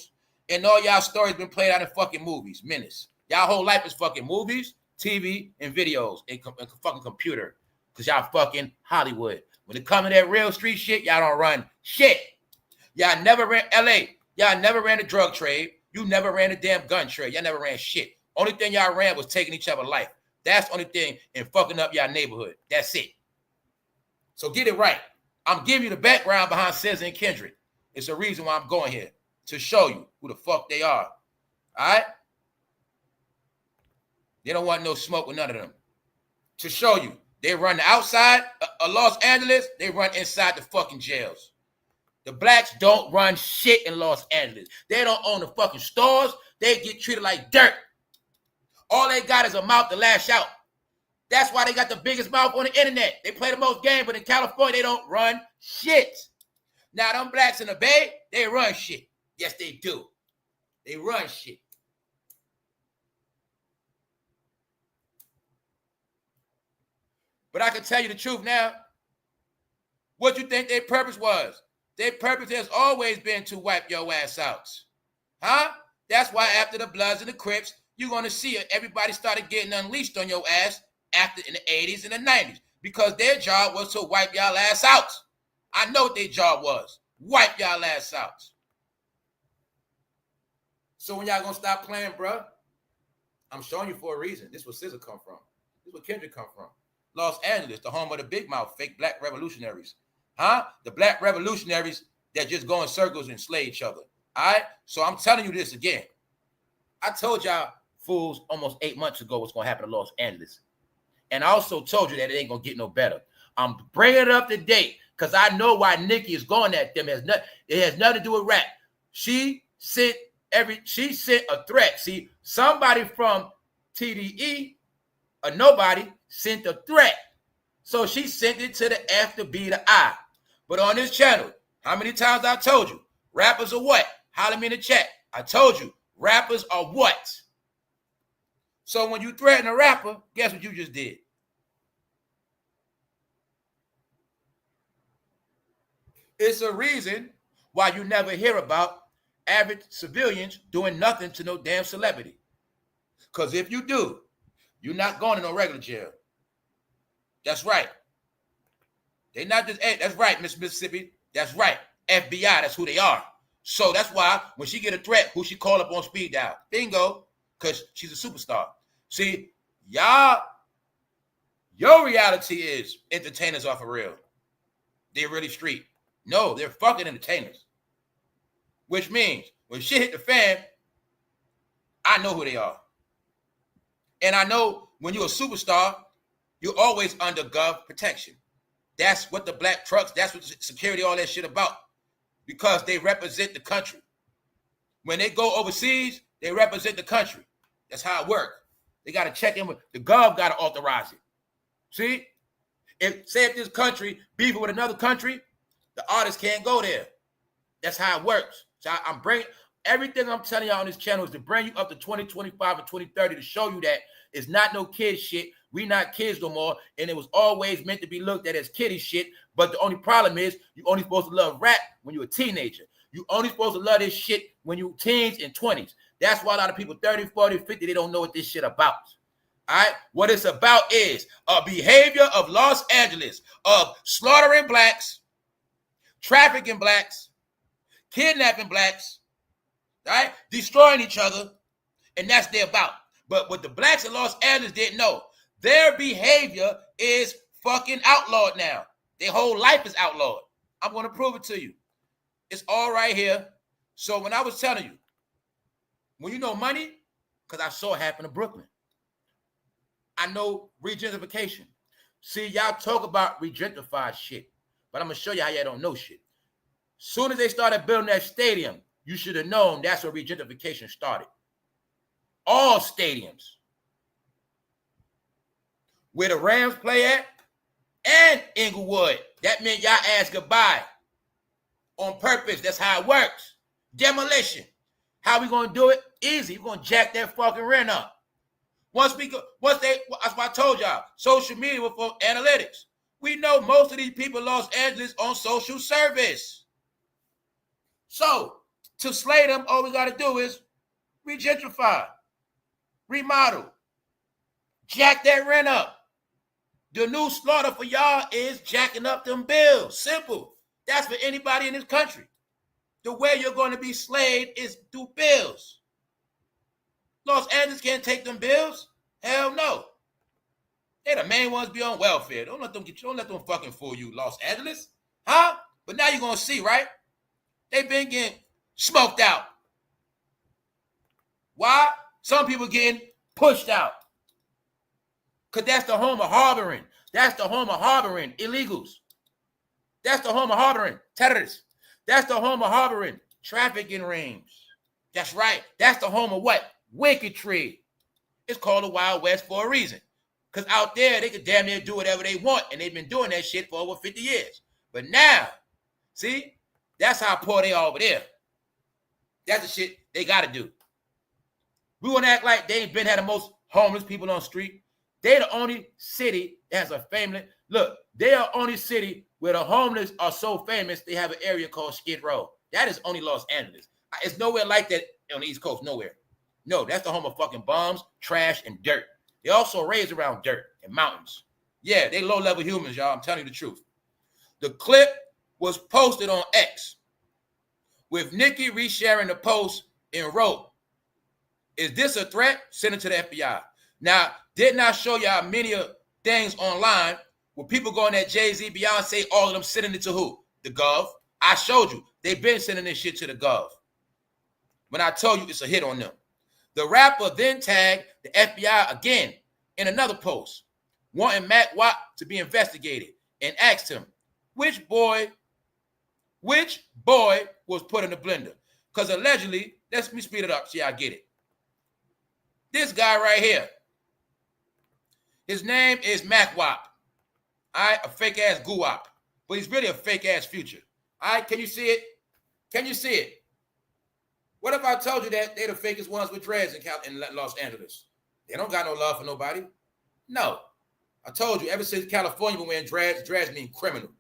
And all y'all stories been played out in fucking movies, minutes. Y'all whole life is fucking movies, TV, and videos, and fucking computer. Because y'all fucking Hollywood. When it comes to that real street shit, y'all don't run shit. Y'all never ran LA. Y'all never ran the drug trade. You never ran the damn gun trade. Y'all never ran shit. Only thing y'all ran was taking each other's life. That's the only thing and fucking up y'all neighborhood. That's it. So get it right. I'm giving you the background behind SZA and Kendrick. It's a reason why I'm going here. To show you who the fuck they are. All right? They don't want no smoke with none of them. To show you. They run the outside of Los Angeles. They run inside the fucking jails. The blacks don't run shit in Los Angeles. They don't own the fucking stores. They get treated like dirt. All they got is a mouth to lash out. That's why they got the biggest mouth on the internet. They play the most game, but in California, they don't run shit. Now, them blacks in the Bay, they run shit. Yes, they do. They run shit. But I can tell you the truth now. What you think their purpose was? Their purpose has always been to wipe your ass out. Huh? That's why after the Bloods and the Crips, you're going to see it. Everybody started getting unleashed on your ass after in the 80s and the 90s. because their job was to wipe y'all ass out. I know what their job was. Wipe y'all ass out. So when y'all gonna stop playing, bro? I'm showing you for a reason. This is where SZA come from. This is where Kendrick come from. Los Angeles, the home of the big mouth, fake black revolutionaries. Huh? The black revolutionaries that just go in circles and slay each other. All right? So I'm telling you this again. I told y'all fools almost 8 months ago what's going to happen to Los Angeles. And I also told you that it ain't going to get no better. I'm bringing it up to date because I know why Nicki is going at them. It has nothing to do with rap. She sent a threat. See, somebody from T.D.E, a nobody, sent a threat. So she sent it to the F, the B, the I. But on this channel, how many times I told you? Rappers are what? Holler me in the chat. I told you, rappers are what? So when you threaten a rapper, guess what you just did? It's a reason why you never hear about average civilians doing nothing to no damn celebrity. Because if you do, you're not going to no regular jail. That's right. They not just, hey, that's right, Miss Mississippi. That's right. FBI, that's who they are. So that's why when she get a threat, who she call up on speed dial? Bingo, because she's a superstar. See, y'all, your reality is entertainers are for real. They're really street. No, they're fucking entertainers. Which means when shit hit the fan, I know who they are. And I know when you're a superstar, you're always under gov protection. That's what the black trucks, that's what security, all that shit about. Because they represent the country. When they go overseas, they represent the country. That's how it works. They got to check in with, the gov got to authorize it. See? If this country beefing with another country, the artist can't go there. That's how it works. So I'm bringing, everything I'm telling y'all on this channel is to bring you up to 2025 and 2030 to show you that it's not no kid shit. We not kids no more. And it was always meant to be looked at as kiddie shit. But the only problem is you only supposed to love rap when you're a teenager. You only supposed to love this shit when you teens and 20s. That's why a lot of people 30, 40, 50, they don't know what this shit about. All right? What it's about is a behavior of Los Angeles of slaughtering blacks, trafficking blacks, kidnapping blacks, all right? Destroying each other, and that's their about. But what the blacks in Los Angeles didn't know, their behavior is fucking outlawed now. Their whole life is outlawed. I'm going to prove it to you. It's all right here. So when I was telling you, when you know money, because I saw it happen in Brooklyn, I know regentrification. See, y'all talk about regentrified shit, but I'm going to show you how y'all don't know shit. Soon as they started building that stadium, you should have known that's where regentrification started. All stadiums. Where the Rams play at and Inglewood. That meant y'all ass goodbye. On purpose. That's how it works. Demolition. How we going to do it? Easy. We're going to jack that fucking rent up. That's what I told y'all. Social media was for analytics. We know most of these people in Los Angeles on social service. So, to slay them, all we got to do is regentrify, remodel, jack that rent up. The new slaughter for y'all is jacking up them bills. Simple. That's for anybody in this country. The way you're going to be slayed is through bills. Los Angeles can't take them bills. Hell no. They the main ones be on welfare. Don't let them fucking fool you, Los Angeles. Huh? But now you're going to see, right? They've been getting smoked out. Why? Some people getting pushed out. Because that's the home of harboring. That's the home of harboring illegals. That's the home of harboring terrorists. That's the home of harboring trafficking rings. That's right. That's the home of what? Wicketry. It's called the Wild West for a reason. Because out there, they could damn near do whatever they want. And they've been doing that shit for over 50 years. But now, see, that's how poor they are over there. That's the shit they got to do. We want to act like they ain't been had the most homeless people on the street. They're the only city that has a family. Look, they are only city where the homeless are so famous, they have an area called Skid Row. That is only Los Angeles. It's nowhere like that on the East Coast, nowhere. No, that's the home of fucking bombs, trash, and dirt. They also raised around dirt and mountains. Yeah, they low-level humans, y'all. I'm telling you the truth. The clip was posted on X with Nicki resharing the post and wrote, "Is this a threat? Send it to the FBI." Now, didn't I show y'all many things online where people going at Jay-Z, Beyonce, all of them sending it to who? The Gov. I showed you. They've been sending this shit to the Gov. When I told you it's a hit on them. The rapper then tagged the FBI again in another post, wanting Mack to be investigated, and asked him, which boy was put in the blender? Because allegedly, let me speed it up, see I get it. This guy right here, his name is Mack. All right, a fake ass guwap, but he's really a fake ass Future. All right, can you see it? Can you see it? What if I told you that they're the fakest ones with dreads in Los Angeles? They don't got no love for nobody. No. I told you, ever since California been wearing dreads mean criminal.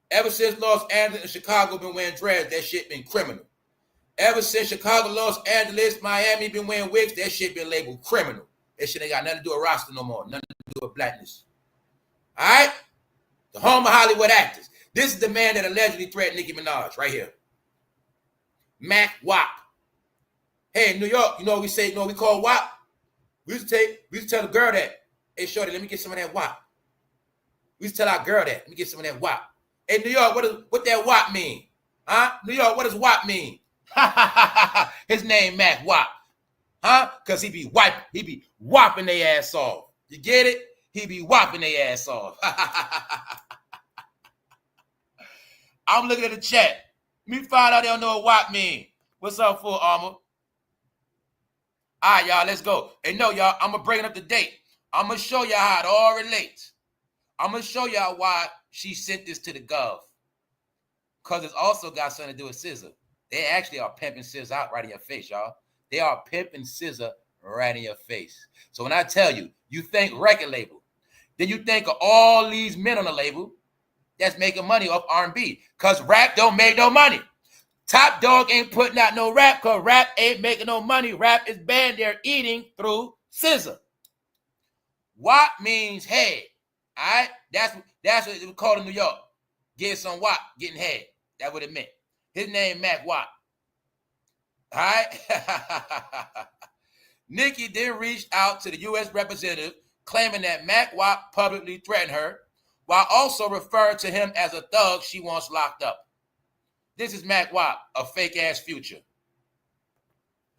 Ever since Los Angeles and Chicago been wearing dreads, that shit been criminal. Ever since Chicago, Los Angeles, Miami been wearing wigs, that shit been labeled criminal. That shit ain't got nothing to do with roster no more. Nothing to do with blackness. All right? The home of Hollywood actors. This is the man that allegedly threatened Nicki Minaj right here. Mack. Hey, in New York, you know what we say, you know what we call WAP? We used to tell the girl that, hey, shorty, let me get some of that WAP. We used to tell our girl that, let me get some of that WAP. Hey, New York, what that WAP mean? Huh? New York, what does WAP mean? His name Mack. Huh? Because he be whopping their ass off. You get it? He be whopping their ass off. I'm looking at the chat. Let me find out they don't know what WAP mean. What's up, Full Armor? All right, y'all, let's go. And no, y'all, I'm going to bring it up to date. I'm going to show y'all how it all relates. I'm going to show y'all why she sent this to the Gov. Because it's also got something to do with SZA. They actually are pimping SZA out right in your face, y'all. They are pimping SZA right in your face. So when I tell you, you think record label, then you think of all these men on the label that's making money off R&B. Because rap don't make no money. Top Dog ain't putting out no rap because rap ain't making no money. Rap is banned. They're eating through SZA. WAP means head. All right? That's what it was called in New York. Getting some WAP, getting head. That's what it meant. His name, Mack. All right? Nicki then reached out to the U.S. representative claiming that Mack publicly threatened her while also referring to him as a thug she wants locked up. This is Mack, a fake-ass Future.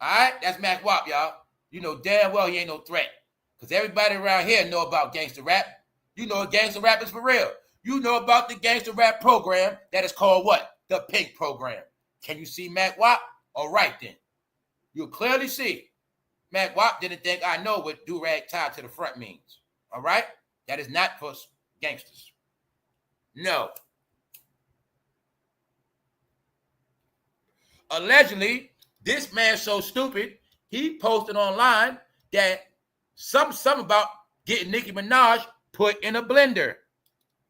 All right? That's Mack, y'all. You know damn well he ain't no threat. Because everybody around here know about gangster rap. You know gangster rap is for real. You know about the gangster rap program that is called what? The Pink Program. Can you see Mack? All right, then. You'll clearly see. Mack didn't think I know what do-rag tied to the front means. All right? That is not for gangsters. No. Allegedly, this man so stupid, he posted online that something about getting Nicki Minaj put in a blender.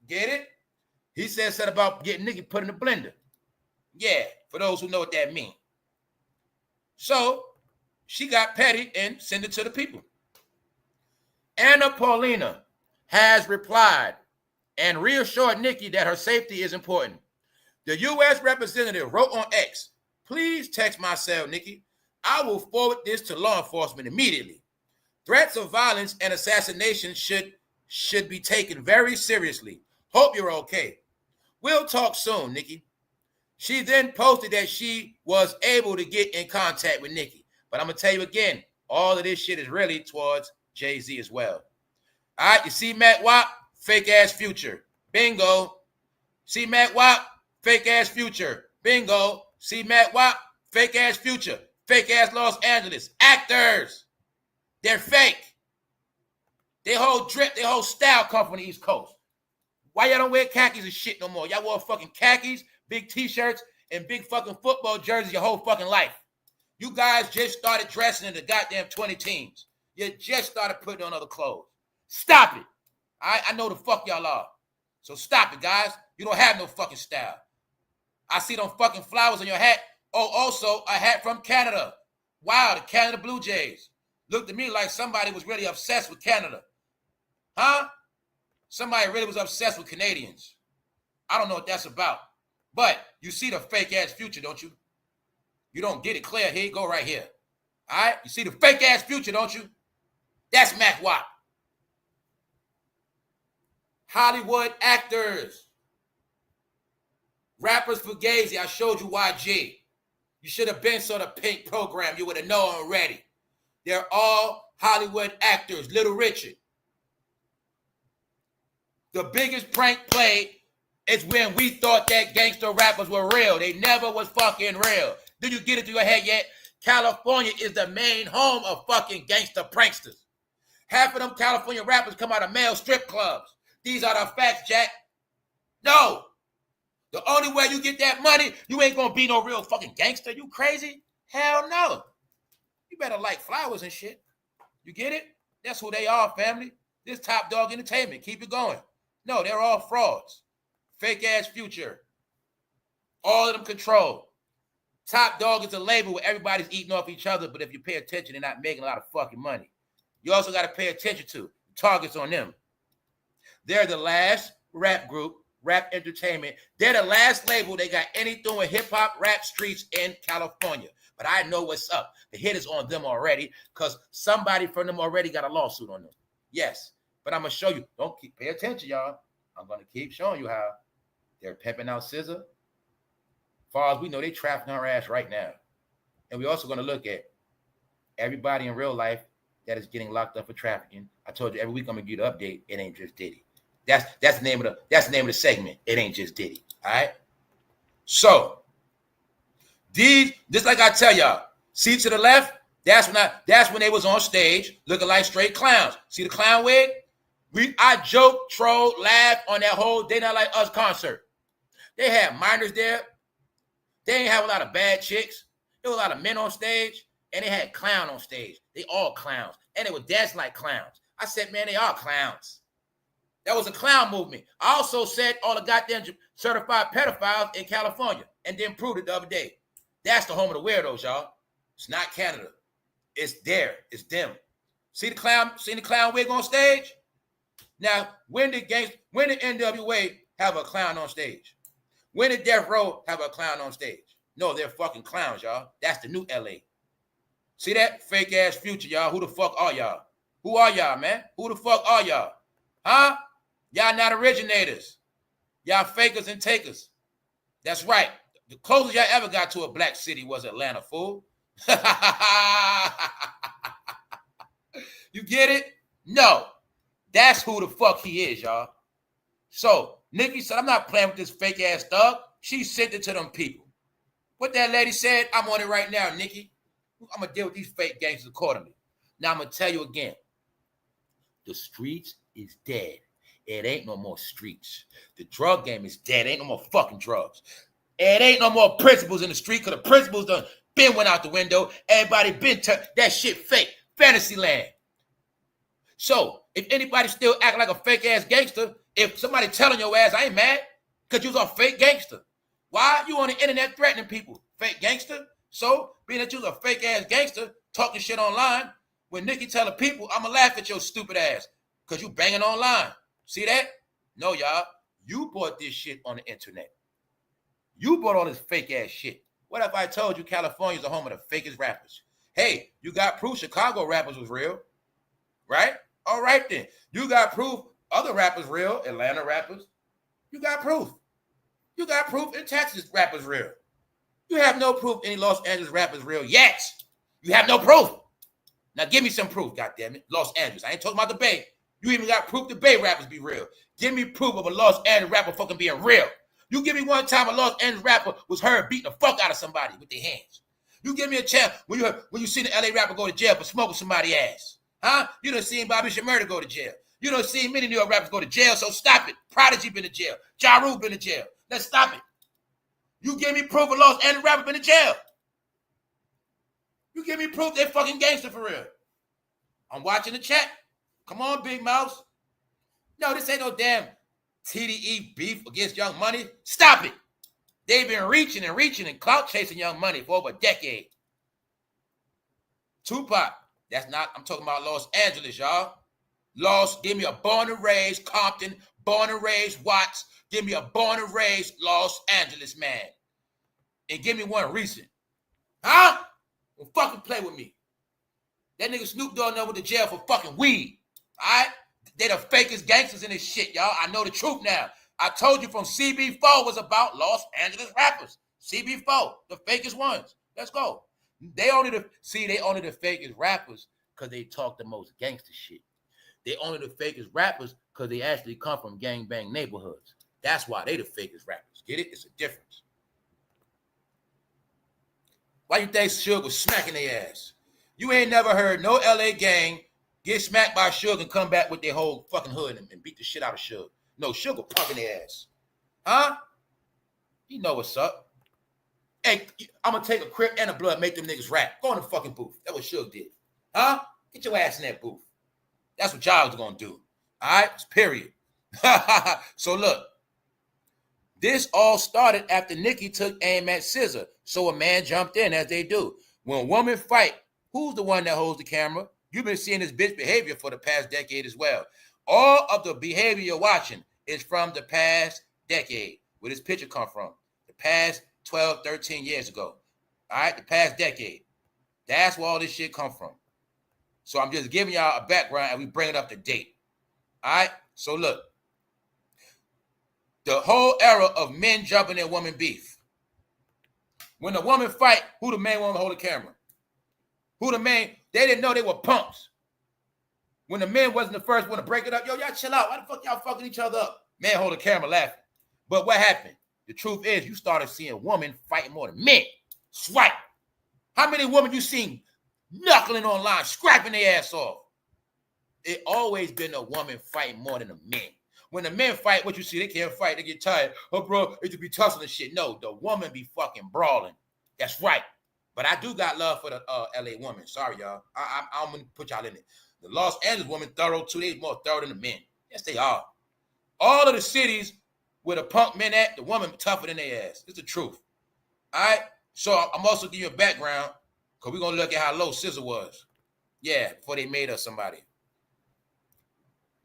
Get it? He said something about getting Nicki put in a blender. Yeah, for those who know what that means. So, she got petty and sent it to the people. Anna Paulina has replied and reassured Nicki that her safety is important. The U.S. representative wrote on X, "Please text my cell, Nicki. I will forward this to law enforcement immediately. Threats of violence and assassination should be taken very seriously. Hope you're okay. We'll talk soon, Nicki." She then posted that she was able to get in contact with Nicki. But I'm going to tell you again, all of this shit is really towards Jay-Z as well. All right, you see Mack, fake-ass Future. Bingo. See Mack, fake-ass Future. Bingo. See Mack, fake-ass Future. Fake-ass Los Angeles. Actors. They're fake. Their whole drip, their whole style come from the East Coast. Why y'all don't wear khakis and shit no more? Y'all wore fucking khakis, big t-shirts, and big fucking football jerseys your whole fucking life. You guys just started dressing in the goddamn 20 teams. You just started putting on other clothes. Stop it. I know the fuck y'all are. So stop it, guys. You don't have no fucking style. I see them fucking flowers on your hat. Oh, also a hat from Canada. Wow, the Canada Blue Jays. Looked to me like somebody was really obsessed with Canada. Huh? Somebody really was obsessed with Canadians. I don't know what that's about. But you see the fake ass future, don't you? You don't get it clear. Here you go right here. All right? You see the fake ass future, don't you? That's Mac Watt. Hollywood actors. Rappers for Fugazi. I showed you YG. You should have been saw the Pink program. You would have known already. They're all Hollywood actors. Little Richard. The biggest prank play is when we thought that gangster rappers were real. They never was fucking real. Did you get it through your head yet? California is the main home of fucking gangster pranksters. Half of them California rappers come out of male strip clubs. These are the facts, Jack. No. The only way you get that money, you ain't gonna be no real fucking gangster. You crazy? Hell no. You better like flowers and shit. You get it? That's who they are, family. This Top Dog Entertainment. Keep it going. No, they're all frauds. Fake ass future. All of them control. Top Dog is a label where everybody's eating off each other, but if you pay attention, they're not making a lot of fucking money. You also got to pay attention to targets on them. They're the last rap group, rap entertainment. They're the last label they got anything with hip-hop, rap streets in California. But I know what's up. The hit is on them already because somebody from them already got a lawsuit on them. Yes, but I'm going to show you. Pay attention, y'all. I'm going to keep showing you how they're pimping out SZA. Far as we know, they trafficking her ass right now. And we're also going to look at everybody in real life that is getting locked up for trafficking. I told you every week I'm going to give you an update. It ain't just Diddy. That's the name of the segment. It ain't just Diddy. All right. So these, just like I tell y'all, see to the left, that's when they was on stage looking like straight clowns. See the clown wig? I joked, trolled, laughed on that whole They Not Like Us concert. They had minors there. They ain't have a lot of bad chicks. There was a lot of men on stage, and they had clown on stage. They all clowns, and they were dancing like clowns. I said, man, they are clowns. That was a clown movement. I also said all the goddamn certified pedophiles in California, and then proved it the other day. That's the home of the weirdos, y'all. It's not Canada. It's there. It's them. See the clown wig on stage? Now, when did NWA have a clown on stage? When did Death Row have a clown on stage? No, they're fucking clowns, y'all. That's the new LA. See that? Fake ass future, y'all. Who the fuck are y'all? Who are y'all, man? Who the fuck are y'all? Huh? Y'all not originators. Y'all fakers and takers. That's right. The closest y'all ever got to a black city was Atlanta, fool. You get it? No. That's who the fuck he is, y'all. So, Nicki said, I'm not playing with this fake ass thug. She sent it to them people. What that lady said, I'm on it right now, Nicki. I'm going to deal with these fake gangsters accordingly. Now, I'm going to tell you again. The streets is dead. It ain't no more streets. The drug game is dead. Ain't no more fucking drugs. It ain't no more principles in the street because the principles done been went out the window. Everybody been that shit fake. Fantasy land. So, if anybody still act like a fake ass gangster, if somebody telling your ass, I ain't mad because you was a fake gangster. Why? You on the internet threatening people. Fake gangster. So, being that you was a fake ass gangster, talking shit online, when Nicki telling people, I'ma laugh at your stupid ass because you banging online. See that? No, y'all. You bought this shit on the internet. You bought all this fake ass shit. What if I told you California's the home of the fakest rappers? Hey, you got proof Chicago rappers was real. Right? All right then. You got proof other rappers real, Atlanta rappers. You got proof. You got proof in Texas rappers real. You have no proof any Los Angeles rappers real yet. You have no proof. Now give me some proof, goddammit. Los Angeles. I ain't talking about the Bay. You even got proof the Bay rappers be real. Give me proof of a Los Angeles rapper fucking being real. You give me one time a Los Angeles rapper was heard beating the fuck out of somebody with their hands. You give me a chance when you see the LA rapper go to jail for smoking somebody's ass. Huh? You done seen Bobby Shmurda go to jail. You done seen many New York rappers go to jail, so stop it. Prodigy been to jail. Ja Rule been to jail. Let's stop it. You give me proof a Los Angeles rapper been to jail. You give me proof they fucking gangster for real. I'm watching the chat. Come on, Big Mouse. No, this ain't no damn T.D.E beef against Young Money. Stop it. They've been reaching and clout chasing Young Money for over a decade. Tupac. That's not, I'm talking about Los Angeles, y'all. Give me a born and raised Compton, born and raised Watts. Give me a born and raised Los Angeles man. And give me one reason. Huh? Don't fucking play with me. That nigga Snoop Dogg never went to jail for fucking weed. All right? They the fakest gangsters in this shit, y'all. I know the truth now. I told you from CB4 was about Los Angeles rappers. CB4, the fakest ones. Let's go. They only the fakest rappers because they talk the most gangster shit. They only the fakest rappers because they actually come from gangbang neighborhoods. That's why they the fakest rappers. Get it? It's a difference. Why you think Suge was smacking their ass? You ain't never heard no LA gang get smacked by Suge and come back with their whole fucking hood and beat the shit out of Suge. No, Suge was punking their ass. Huh? You know what's up. Hey, I'm gonna take a Crip and a Blood, make them niggas rap. Go in the fucking booth. That's what Suge did. Huh? Get your ass in that booth. That's what y'all was gonna do. All right? Period. So look, this all started after Nicki took aim at SZA. So a man jumped in, as they do. When women fight, who's the one that holds the camera? You've been seeing this bitch behavior for the past decade as well. All of the behavior you're watching is from the past decade. Where this picture come from? The past 12, 13 years ago. All right? The past decade. That's where all this shit come from. So I'm just giving y'all a background and we bring it up to date. All right? So look. The whole era of men jumping in woman beef. When the woman fight, who the main woman hold the camera? Who the main? They didn't know they were punks. When the men wasn't the first one to break it up, yo, y'all chill out. Why the fuck y'all fucking each other up? Man hold the camera laughing. But what happened? The truth is you started seeing women fighting more than men. Swipe. How many women you seen knuckling online, scrapping their ass off? It always been a woman fighting more than a man. When the men fight, what you see, they can't fight. They get tired. Oh, bro, it just be tussling and shit. No, the woman be fucking brawling. That's right. But I do got love for the LA woman. Sorry, y'all. I'm going to put y'all in it. The Los Angeles women thorough, too. They more thorough than the men. Yes, they are. All of the cities where the punk men at, the woman tougher than their ass. It's the truth. All right? So I'm also giving you a background because we're going to look at how low SZA was. Yeah, before they made her somebody.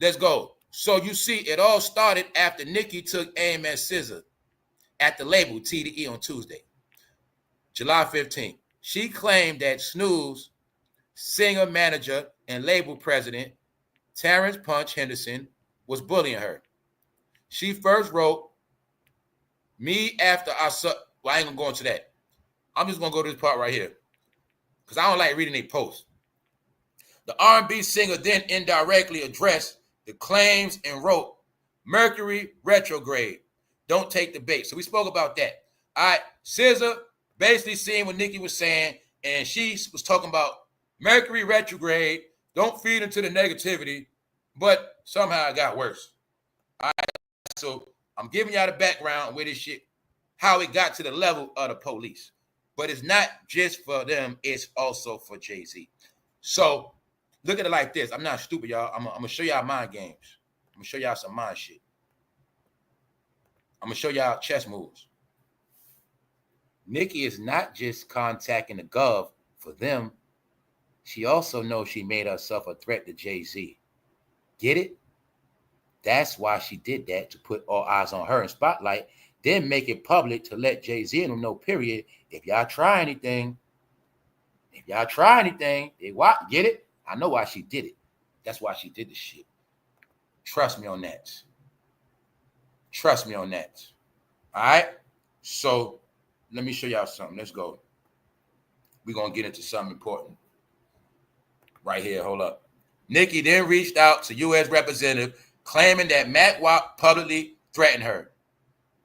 Let's go. So you see, it all started after Nicki took aim at SZA at the label T.D.E on Tuesday, July 15th. She claimed that Snooze, singer, manager, and label president Terrence Punch Henderson was bullying her. She first wrote, me after I suck. Well, I ain't gonna go into that. I'm just gonna go to this part right here because I don't like reading their posts. The R&B singer then indirectly addressed the claims and wrote, Mercury retrograde. Don't take the bait. So we spoke about that. All right. SZA basically seeing what Nicki was saying, and she was talking about Mercury retrograde. Don't feed into the negativity, but somehow it got worse. All right. So I'm giving y'all the background with this shit, how it got to the level of the police. But it's not just for them. It's also for Jay-Z. So look at it like this. I'm not stupid, y'all. I'm going to show y'all mind games. I'm going to show y'all some mind shit. I'm going to show y'all chess moves. Nicki is not just contacting the Gov for them. She also knows she made herself a threat to Jay-Z. Get it? That's why she did that, to put all eyes on her in spotlight, then make it public to let Jay-Z and them know, period, if y'all try anything, they watch. Get it? I know why she did it. That's why she did the shit. Trust me on that. Trust me on that. All right? So let me show y'all something. Let's go. We're going to get into something important. Right here. Hold up. Nicki then reached out to U.S. representative claiming that MACK publicly threatened her.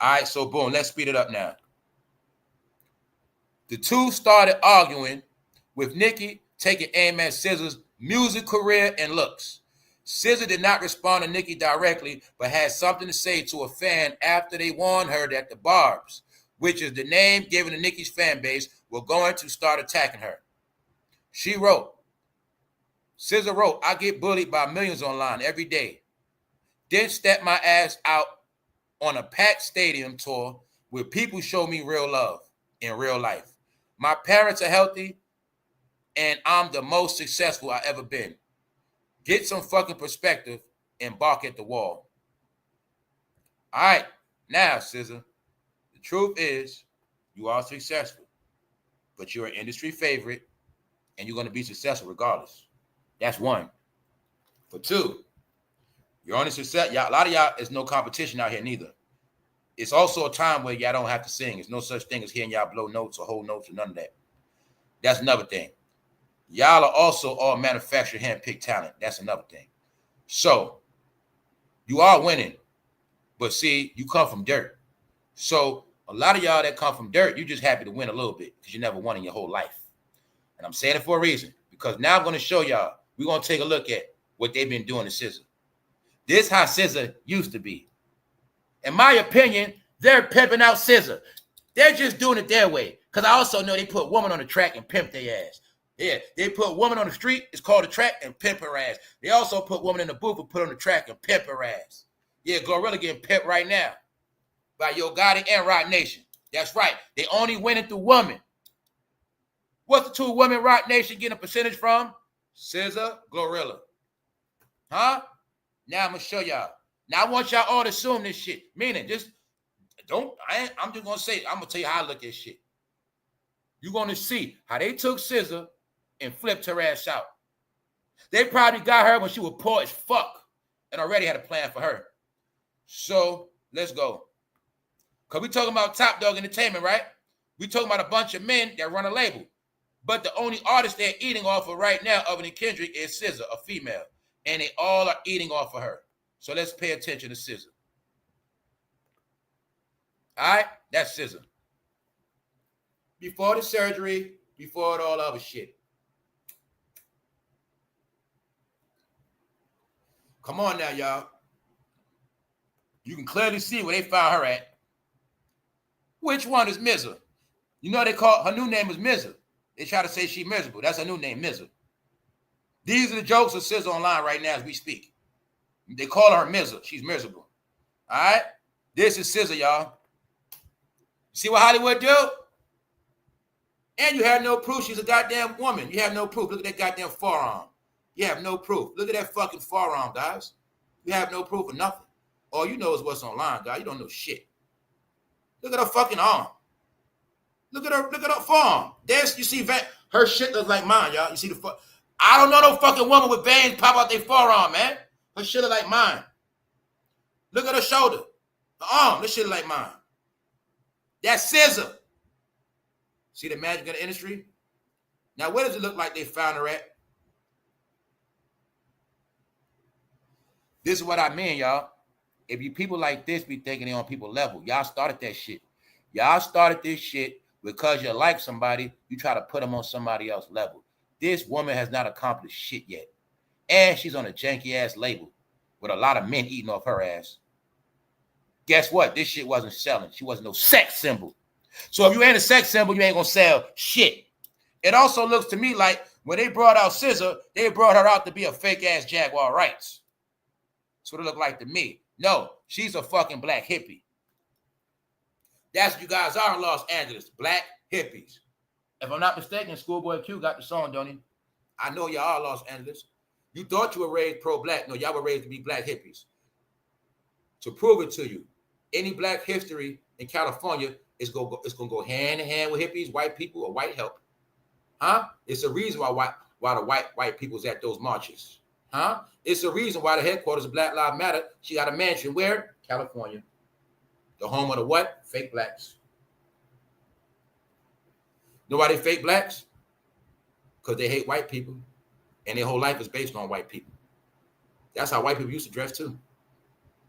All right, so boom. Let's speed it up now. The two started arguing with Nicki taking aim at SZA's music career and looks. SZA did not respond to Nicki directly, but had something to say to a fan after they warned her that the Barbs, which is the name given to Nicki's fan base, were going to start attacking her. She wrote, SZA wrote, I get bullied by millions online every day. Then step my ass out on a packed stadium tour where people show me real love in real life. My parents are healthy, and I'm the most successful I've ever been. Get some fucking perspective and bark at the wall. All right, now, SZA, the truth is you are successful, but you're an industry favorite, and you're going to be successful regardless. That's one. For two, you're only success. Y'all, a lot of y'all, there's no competition out here neither. It's also a time where y'all don't have to sing. There's no such thing as hearing y'all blow notes or hold notes or none of that. That's another thing. Y'all are also all manufactured, hand-picked talent. That's another thing. So you are winning, but see, you come from dirt. So a lot of y'all that come from dirt, you just happy to win a little bit because you never won in your whole life. And I'm saying it for a reason, because now I'm going to show y'all, we're going to take a look at what they've been doing to SZA. This is how SZA used to be. In my opinion, they're pimping out SZA. They're just doing it their way. Because I also know they put woman on the track and pimp their ass. Yeah, they put woman on the street, it's called a track, and pimp her ass. They also put woman in the booth and put on the track and pimp her ass. Yeah, Glorilla getting pimped right now by Yo Gotti and Roc Nation. That's right. They only winning through women. What's the two women Roc Nation getting a percentage from? SZA, Glorilla. Huh? Now I'm going to show y'all. Now I want y'all all to assume this shit. Meaning, just don't, I'm just going to say, I'm going to tell you how I look at shit. You're going to see how they took SZA and flipped her ass out. They probably got her when she was poor as fuck and already had a plan for her. So let's go. Because we talking about Top Dog Entertainment, right? We talking about a bunch of men that run a label. But the only artist they're eating off of right now, other than Kendrick, is SZA, a female. And they all are eating off of her. So let's pay attention to SZA. All right? That's SZA. Before the surgery, before all other shit. Come on now, y'all. You can clearly see where they found her at. Which one is Mizza? You know they call her new name is Mizza. They try to say she miserable. That's her new name, Mizza. These are the jokes of SZA online right now as we speak. They call her Mizza. She's miserable. All right? This is SZA, y'all. See what Hollywood do? And you have no proof she's a goddamn woman. You have no proof. Look at that goddamn forearm. You have no proof. Look at that fucking forearm, guys. You have no proof of nothing. All you know is what's online, guys. You don't know shit. Look at her fucking arm. Look at her forearm. There's, you see, her shit looks like mine, y'all. You see the I don't know no fucking woman with veins pop out their forearm, man. Her shit look like mine. Look at her shoulder. Her arm, this shit look like mine. That's SZA. See the magic of the industry? Now, where does it look like they found her at? This is what I mean, y'all. If you people like this be thinking they on people level, y'all started that shit. Y'all started this shit because you like somebody, you try to put them on somebody else's level. This woman has not accomplished shit yet. And she's on a janky-ass label with a lot of men eating off her ass. Guess what? This shit wasn't selling. She wasn't no sex symbol. So if you ain't a sex symbol, you ain't gonna sell shit. It also looks to me like when they brought out SZA, they brought her out to be a fake-ass Jaguar Rights. That's what it looked like to me. No, she's a fucking black hippie. That's what you guys are in Los Angeles, black hippies. If I'm not mistaken, Schoolboy Q got the song, don't he? I know y'all are Los Angeles. You thought you were raised pro-black. No, y'all were raised to be black hippies. To prove it to you, any black history in California is going to go hand in hand with hippies, white people, or white help. Huh? It's a reason why the white people's at those marches. Huh? It's a reason why the headquarters of Black Lives Matter, she got a mansion where? California. The home of the what? Fake blacks. Know why they fake blacks? Because they hate white people. And their whole life is based on white people. That's how white people used to dress too.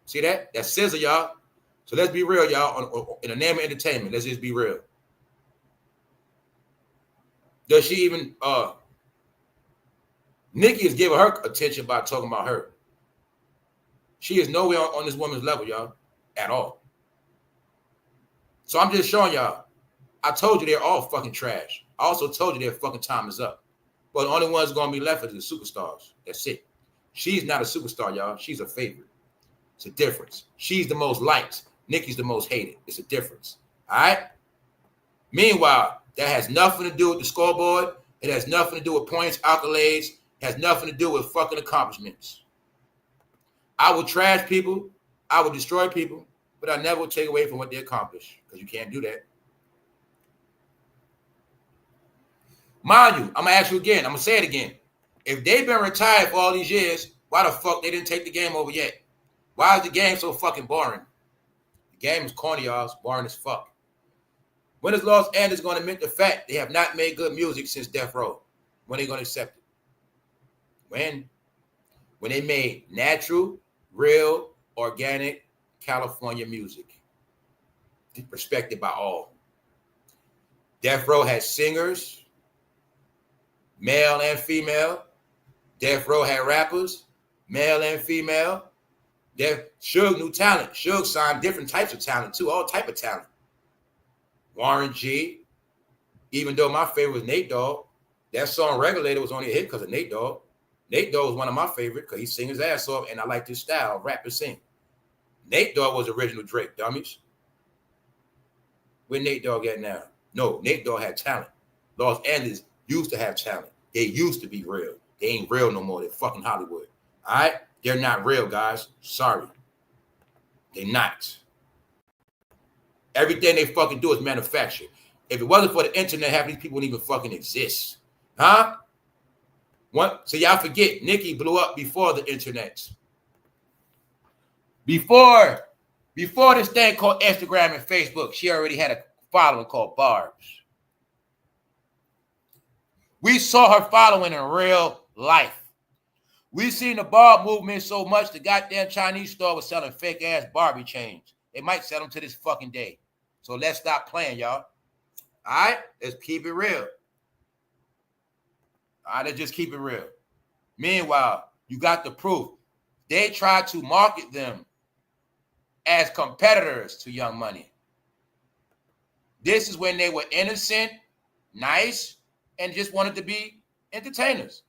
See that? That's SZA, y'all. So let's be real, y'all. In the name of entertainment, let's just be real. Does she even, Nicki is giving her attention by talking about her. She is nowhere on this woman's level, y'all, at all. So I'm just showing y'all. I told you they're all fucking trash. I also told you their fucking time is up. But the only ones going to be left are the superstars. That's it. She's not a superstar, y'all. She's a favorite. It's a difference. She's the most liked. Nicki's the most hated. It's a difference. All right? Meanwhile, that has nothing to do with the scoreboard. It has nothing to do with points, accolades. It Has nothing to do with fucking accomplishments. I will trash people. I will destroy people, but I never will take away from what they accomplish because you can't do that. Mind you, I'm going to ask you again. I'm going to say it again. If they've been retired for all these years, why the fuck they didn't take the game over yet? Why is the game so fucking boring? The game is corny, y'all. It's boring as fuck. When is Los Angeles going to admit the fact they have not made good music since Death Row? When are they going to accept it? When? When they made natural, real, organic California music. Respected by all. Death Row had singers, male and female. Death Row had rappers, male and female. Suge knew talent. Suge signed different types of talent too, all type of talent. Warren G, even though my favorite was Nate Dogg, that song Regulator was only a hit because of Nate Dogg. Nate Dogg was one of my favorites because he sing his ass off and I like his style, rap and sing. Nate Dogg was original Drake, dummies. Where Nate Dogg at now? No, Nate Dogg had talent. Los Angeles used to have talent. They used to be real. They ain't real no more. They're fucking Hollywood. All right? They're not real, guys. Sorry. They're not. Everything they fucking do is manufactured. If it wasn't for the internet, half these people wouldn't even fucking exist. Huh? So y'all forget, Nicki blew up before the internet. Before this thing called Instagram and Facebook, she already had a following called Barbs. We saw her following in real life. We seen the Barb movement so much, the goddamn Chinese store was selling fake-ass Barbie chains. They might sell them to this fucking day. So let's stop playing, y'all. All right? Let's keep it real. All right, let's just keep it real. Meanwhile, you got the proof. They tried to market them as competitors to Young Money. This is when they were innocent, nice, and just wanted to be entertainers.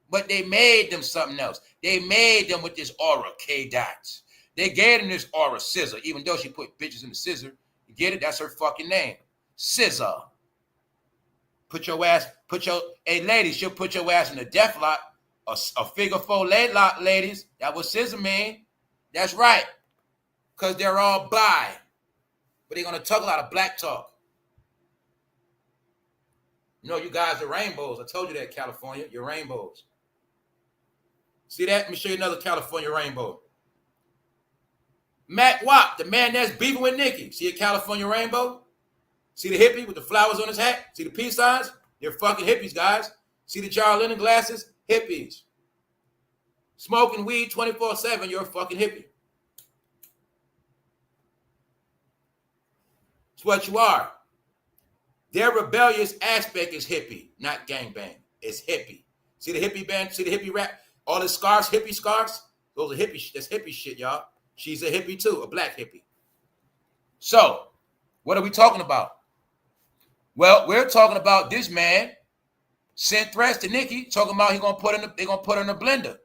But they made them something else. They made them with this aura, K-Dots. They gave them this aura, SZA, even though she put bitches in the scissor. You get it? That's her fucking name. SZA. Hey, ladies, she'll put your ass in a death lock, a figure four leg lock, ladies. That what SZA mean. That's right. Because they're all bi. But they're going to talk a lot of black talk. You know, you guys are rainbows. I told you that, California. You're rainbows. See that? Let me show you another California rainbow. Mac Wop, the man that's beefing with Nicki. See a California rainbow? See the hippie with the flowers on his hat? See the peace signs? They're fucking hippies, guys. See the John Lennon glasses? Hippies. Smoking weed 24/7, you're a fucking hippie. It's what you are. Their rebellious aspect is hippie, not gangbang. It's hippie. See the hippie band? See the hippie rap? All the scarves, hippie scarves? Those are hippie. That's hippie shit, y'all. She's a hippie too, a black hippie. So, what are we talking about? Well, we're talking about this man sent threats to Nicki, talking about they're gonna put her in a blender.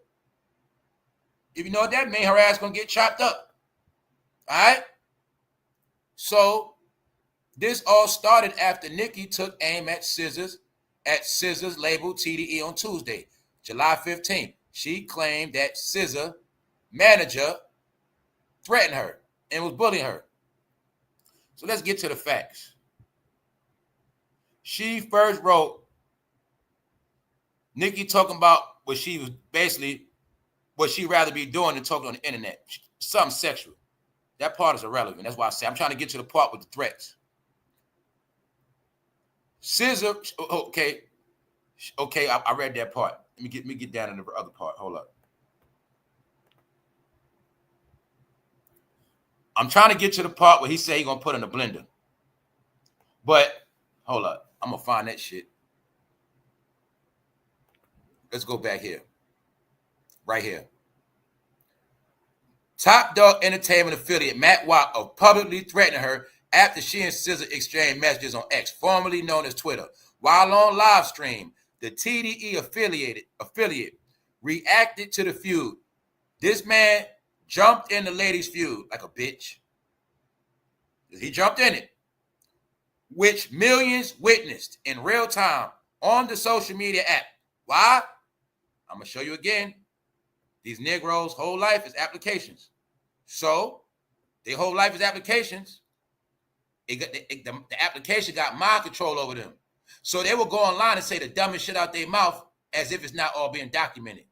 If you know what that means, her ass gonna get chopped up. All right. So this all started after Nicki took aim at SZA's label T.D.E on Tuesday, July 15th. She claimed that SZA manager threatened her and was bullying her. So let's get to the facts. She first wrote Nicki talking about what she was basically what she'd rather be doing than talking on the internet. Something sexual. That part is irrelevant. That's why I say I'm trying to get to the part with the threats. SZA, okay, I read that part. Let me get down to the other part. Hold up. I'm trying to get to the part where he said he's gonna put in a blender. But hold up, I'm gonna find that shit. Let's go back here. Right here. Top Dog Entertainment affiliate Matt Watt of publicly threatening her after she and SZA exchanged messages on X, formerly known as Twitter. While on live stream, the T.D.E affiliate reacted to the feud. This man jumped in the ladies' feud like a bitch. He jumped in it, which millions witnessed in real time on the social media app. Why? I'm going to show you again. These Negroes' whole life is applications. So their whole life is applications. The application got mind control over them. So they will go online and say the dumbest shit out their mouth as if it's not all being documented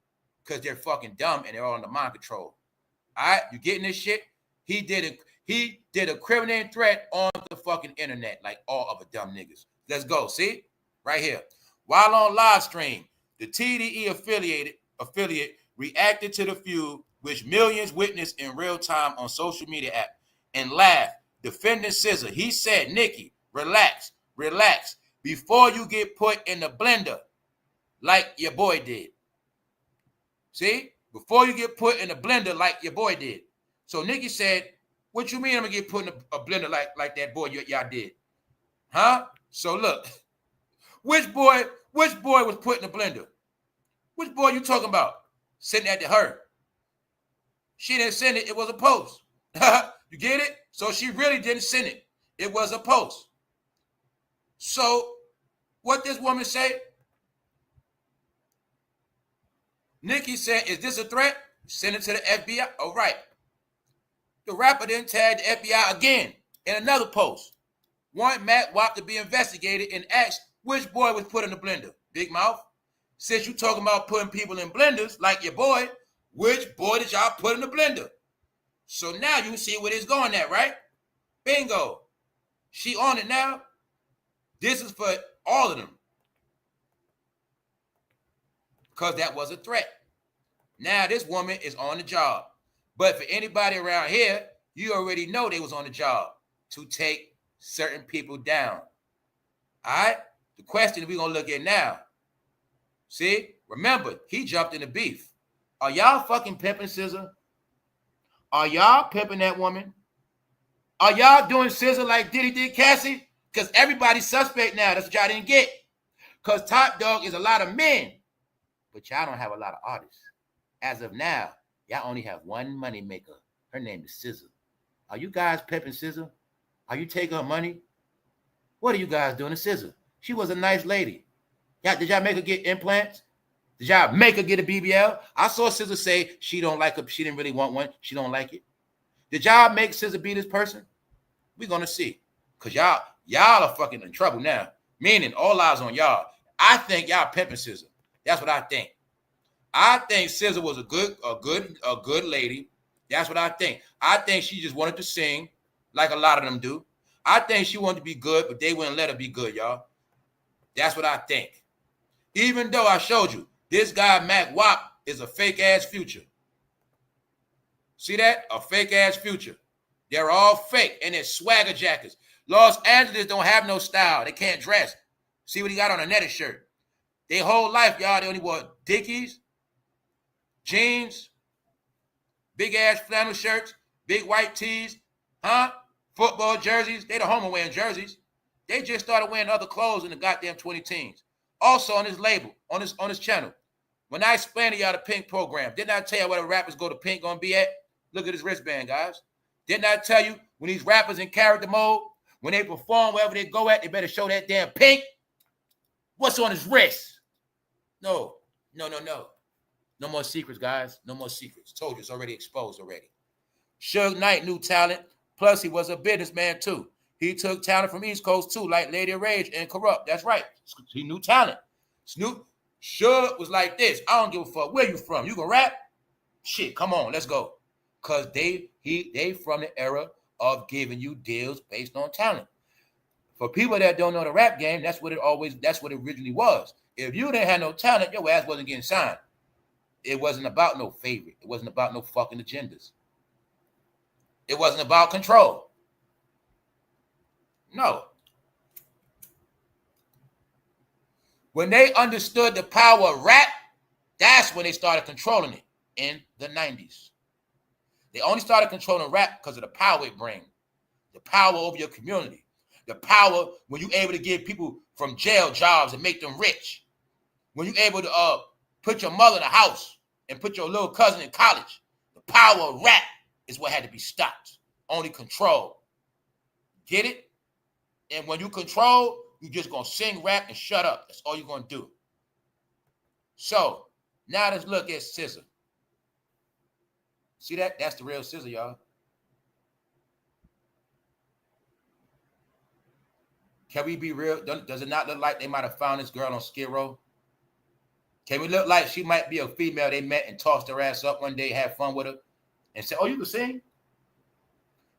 because they're fucking dumb and they're all under mind control. All right, you getting this shit? He did a criminal threat on the fucking internet like all other dumb niggas. Let's go. See? Right here. While on live stream, the T.D.E affiliate reacted to the feud, which millions witnessed in real time on social media app, and laughed, defending SZA. He said, Nicki, relax, before you get put in the blender like your boy did. See? Before you get put in the blender like your boy did. So Nicki said, what you mean I'm going to get put in a blender like that boy y'all did? Huh? So look, which boy was put in the blender? Which boy you talking about? Sitting at her. She didn't send it. It was a post. You get it? So she really didn't send it. It was a post. So what this woman say? Nicki said, is this a threat? Send it to the FBI. All right. The rapper then tagged the FBI again in another post. Want Mac WAP to be investigated and asked which boy was put in the blender. Big mouth. Since you talking about putting people in blenders like your boy, which boy did y'all put in the blender? So now you see where it's going at, right? Bingo. She on it now. This is for all of them. Because that was a threat. Now this woman is on the job. But for anybody around here, you already know they was on the job to take certain people down. All right? The question we're going to look at now. See? Remember, he jumped in the beef. Are y'all fucking pimping SZA? Are y'all pimping that woman? Are y'all doing SZA like Diddy did Cassie? Because everybody's suspect now. That's what y'all didn't get. Because Top Dog is a lot of men. But y'all don't have a lot of artists. As of now, y'all only have one money maker. Her name is SZA. Are you guys pimping SZA? Are you taking her money? What are you guys doing to SZA? She was a nice lady. Did y'all make her get implants? Did y'all make her get a BBL? I saw SZA say she don't like her. She didn't really want one. She don't like it. Did y'all make SZA be this person? We're going to see. Because y'all are fucking in trouble now. Meaning all eyes on y'all. I think y'all pimping SZA. That's what I think. I think SZA was a good lady. That's what I think. I think she just wanted to sing like a lot of them do. I think she wanted to be good, but they wouldn't let her be good, y'all. That's what I think. Even though I showed you, this guy, Mac WAP, is a fake-ass Future. See that? A fake-ass Future. They're all fake, and they're swagger jackets. Los Angeles don't have no style. They can't dress. See what he got on a netted shirt. Their whole life, y'all, they only wore Dickies, jeans, big-ass flannel shirts, big white tees, football jerseys. They the homo wearing jerseys. They just started wearing other clothes in the goddamn 20 teens. Also on his label, on his channel, when I explained to y'all the Pink program, didn't I tell you where the rappers go to Pink gonna be at? Look at his wristband, guys. Didn't I tell you when these rappers in character mode, when they perform wherever they go at, they better show that damn Pink? What's on his wrist? No. No more secrets, guys. No more secrets. Told you, it's already exposed already. Suge Knight, new talent. Plus, he was a businessman, too. He took talent from East Coast, too, like Lady Rage and Corrupt. That's right. He knew talent. Suge was like this. I don't give a fuck. Where you from? You gonna rap? Shit, come on, let's go. Because they from the era of giving you deals based on talent. For people that don't know the rap game, that's what it originally was. If you didn't have no talent, your ass wasn't getting signed. It wasn't about no favorite. It wasn't about no fucking agendas. It wasn't about control. No. When they understood the power of rap, that's when they started controlling it in the 90s. They only started controlling rap because of the power it brings. The power over your community. The power when you're able to give people from jail jobs and make them rich. When you're able to put your mother in a house and put your little cousin in college. The power of rap is what had to be stopped. Only control. Get it? And when you control, you're just going to sing rap and shut up. That's all you're going to do. So, Now let's look at SZA. See that? That's the real SZA, y'all. Can we be real? Does it not look like they might have found this girl on Skid Row? Can we look like she might be a female they met and tossed her ass up one day, had fun with her, and said, oh, you can sing?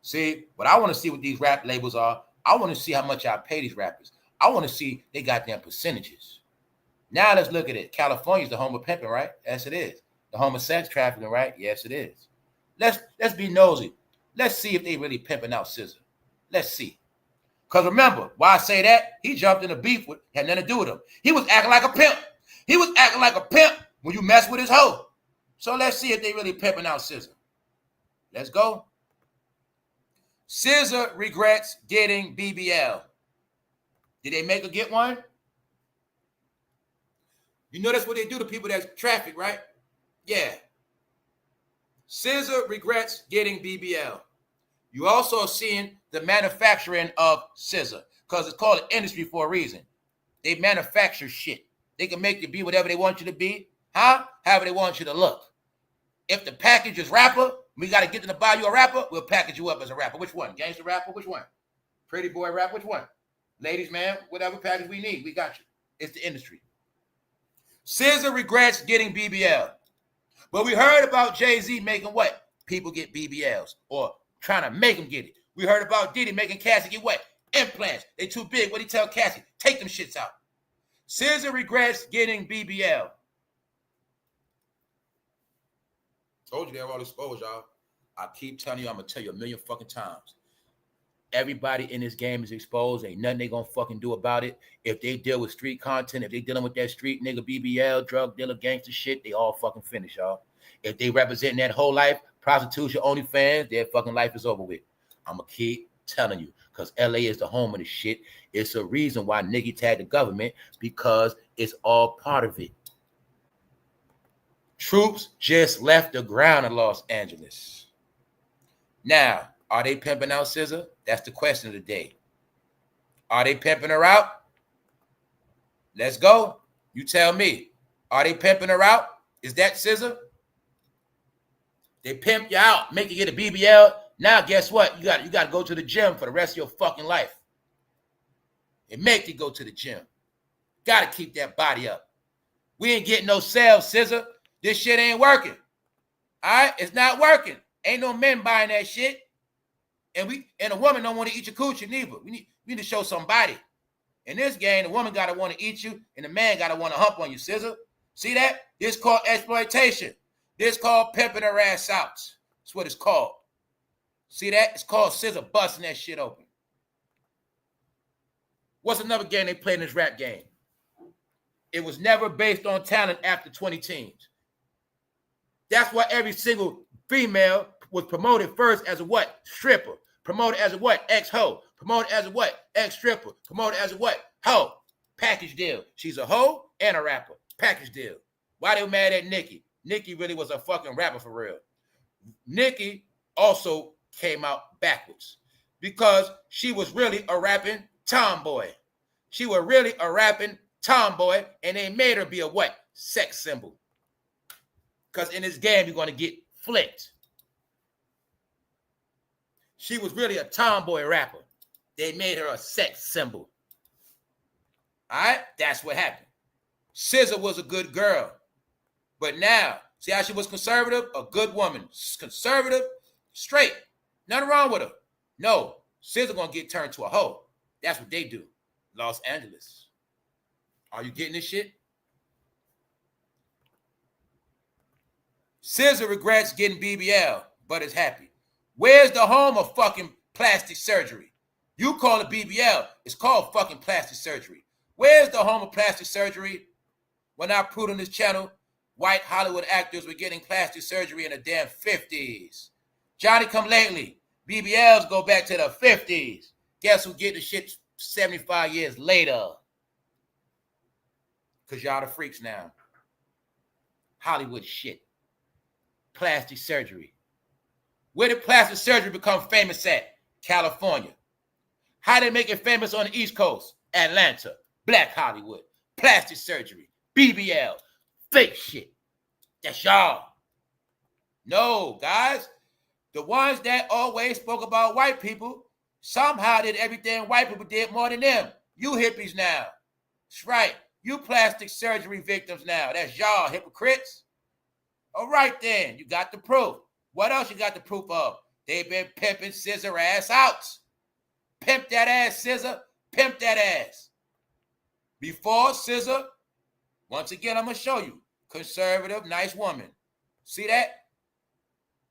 See, but I want to see what these rap labels are. I want to see how much I pay these rappers. I want to see they got their percentages. Now let's look at it. California's the home of pimping, right? Yes, it is. The home of sex trafficking, right? Yes, it is. Let's be nosy. Let's see if they really pimping out SZA. Let's see. Because remember, why I say that? He jumped in a beef with, had nothing to do with him. He was acting like a pimp. He was acting like a pimp when you mess with his hoe. So let's see if they really pimping out SZA. Let's go. SZA regrets getting BBL. Did they make her get one? You know that's what they do to people that's trafficked, right? Yeah. SZA regrets getting BBL. You also are seeing the manufacturing of SZA because it's called an industry for a reason. They manufacture shit. They can make you be whatever they want you to be, huh? However they want you to look. If the package is rapper, we got to get them to buy you a rapper, we'll package you up as a rapper. Which one? Gangster rapper? Which one? Pretty boy rapper? Which one? Ladies, man, whatever package we need, we got you. It's the industry. SZA regrets getting BBL. But we heard about Jay-Z making what? People get BBLs or trying to make them get it. We heard about Diddy making Cassie get what? Implants. They too big. What did he tell Cassie? Take them shits out. SZA regrets getting BBL. Told you they're all exposed, y'all. I keep telling you, I'm going to tell you a million fucking times. Everybody in this game is exposed. Ain't nothing they going to fucking do about it. If they deal with street content, if they dealing with that street nigga, BBL, drug dealer, gangster shit, they all fucking finish, y'all. If they represent that whole life, prostitution, OnlyFans, their fucking life is over with. I'm going to keep telling you because LA is the home of the shit. It's a reason why Nicki tagged the government because it's all part of it. Troops just left the ground in Los Angeles. Now, are they pimping out SZA? That's the question of the day. Are they pimping her out? Let's go. You tell me. Are they pimping her out? Is that SZA? They pimp you out, make you get a BBL. Now, guess what? You got to go to the gym for the rest of your fucking life. They make you go to the gym. Got to keep that body up. We ain't getting no sales, SZA. This shit ain't working. All right? It's not working. Ain't no men buying that shit. And a woman don't want to eat your coochie neither. We need to show somebody. In this game, the woman got to want to eat you, and the man got to want to hump on you, SZA. See that? This called exploitation. This called pimping her ass out. That's what it's called. See that? It's called SZA busting that shit open. What's another game they play in this rap game? It was never based on talent after 20 teams. That's why every single female was promoted first as a what? Stripper. Promoted as a what? Ex-hoe. Promoted as a what? Ex-stripper. Promoted as a what? Hoe. Package deal. She's a hoe and a rapper. Package deal. Why they mad at Nicki? Nicki really was a fucking rapper for real. Nicki also came out backwards because she was really a rapping tomboy. She was really a rapping tomboy, and they made her be a what? Sex symbol. Because in this game, you're going to get flicked. She was really a tomboy rapper. They made her a sex symbol. All right? That's what happened. SZA was a good girl. But now, see how she was conservative? A good woman. Conservative, straight. Nothing wrong with her. No, SZA going to get turned to a hoe. That's what they do. Los Angeles. Are you getting this shit? SZA regrets getting BBL, but is happy. Where's the home of fucking plastic surgery? You call it BBL. It's called fucking plastic surgery. Where's the home of plastic surgery? When I proved on this channel, white Hollywood actors were getting plastic surgery in the damn 50s. Johnny come lately. BBLs go back to the 50s. Guess who get the shit 75 years later? Because y'all the freaks now. Hollywood shit. Plastic surgery. Where did plastic surgery become famous at? California. How did they make it famous on the East Coast? Atlanta. Black Hollywood. Plastic surgery. BBL. Fake shit. That's y'all. No, guys. The ones that always spoke about white people somehow did everything white people did more than them. You hippies now. That's right. You plastic surgery victims now. That's y'all, hypocrites. All right, then. You got the proof. What else you got the proof of? They've been pimping SZA ass out. Pimp that ass, SZA. Pimp that ass. Before SZA, once again, I'm going to show you. Conservative, nice woman. See that?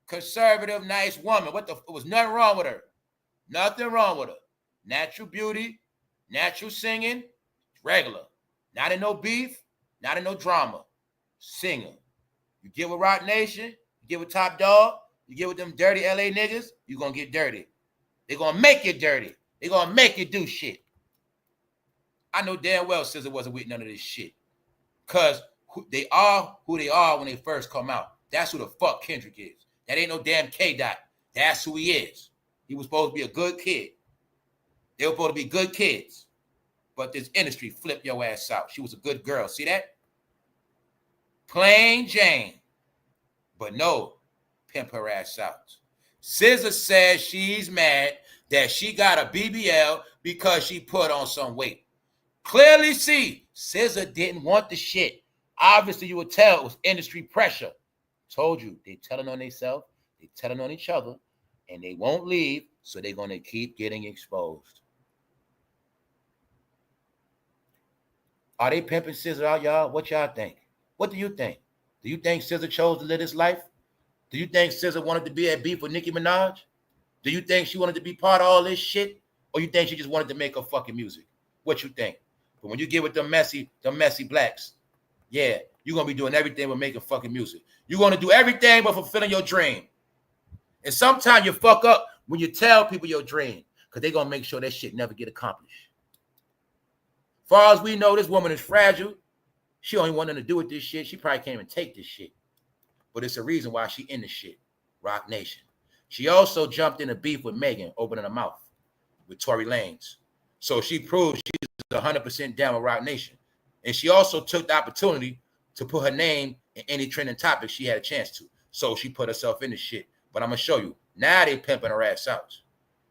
Conservative, nice woman. There was nothing wrong with her. Nothing wrong with her. Natural beauty, natural singing, regular. Not in no beef, not in no drama. Singer. You get with Roc Nation, you get with Top Dog, you get with them dirty LA niggas, you're going to get dirty. They're going to make you dirty. They're going to make you do shit. I know damn well SZA wasn't with none of this shit. Because they are who they are when they first come out. That's who the fuck Kendrick is. That ain't no damn K.D.E. That's who he is. He was supposed to be a good kid. They were supposed to be good kids. But this industry flipped your ass out. She was a good girl. See that? Plain Jane. But no, pimp her ass out. SZA says she's mad that she got a BBL because she put on some weight. Clearly see, SZA didn't want the shit. Obviously, you would tell it was industry pressure. Told you, they telling on themselves, they telling on each other, and they won't leave, so they're going to keep getting exposed. Are they pimping SZA out, y'all? What y'all think? What do you think? Do you think SZA chose to live this life? Do you think SZA wanted to be at beef with Nicki Minaj? Do you think she wanted to be part of all this shit? Or you think she just wanted to make her fucking music? What you think? But when you get with the messy blacks, yeah, you're going to be doing everything but making fucking music. You're going to do everything but fulfilling your dream. And sometimes you fuck up when you tell people your dream because they're going to make sure that shit never get accomplished. Far as we know, this woman is fragile. She only wanted to do with this shit. She probably can't even take this shit. But it's a reason why she in this shit. Roc Nation. She also jumped in a beef with Megan, opening her mouth with Tory Lanez. So she proved she's 100% down with Roc Nation. And she also took the opportunity to put her name in any trending topic she had a chance to. So she put herself in this shit. But I'm going to show you. Now they pimping her ass out.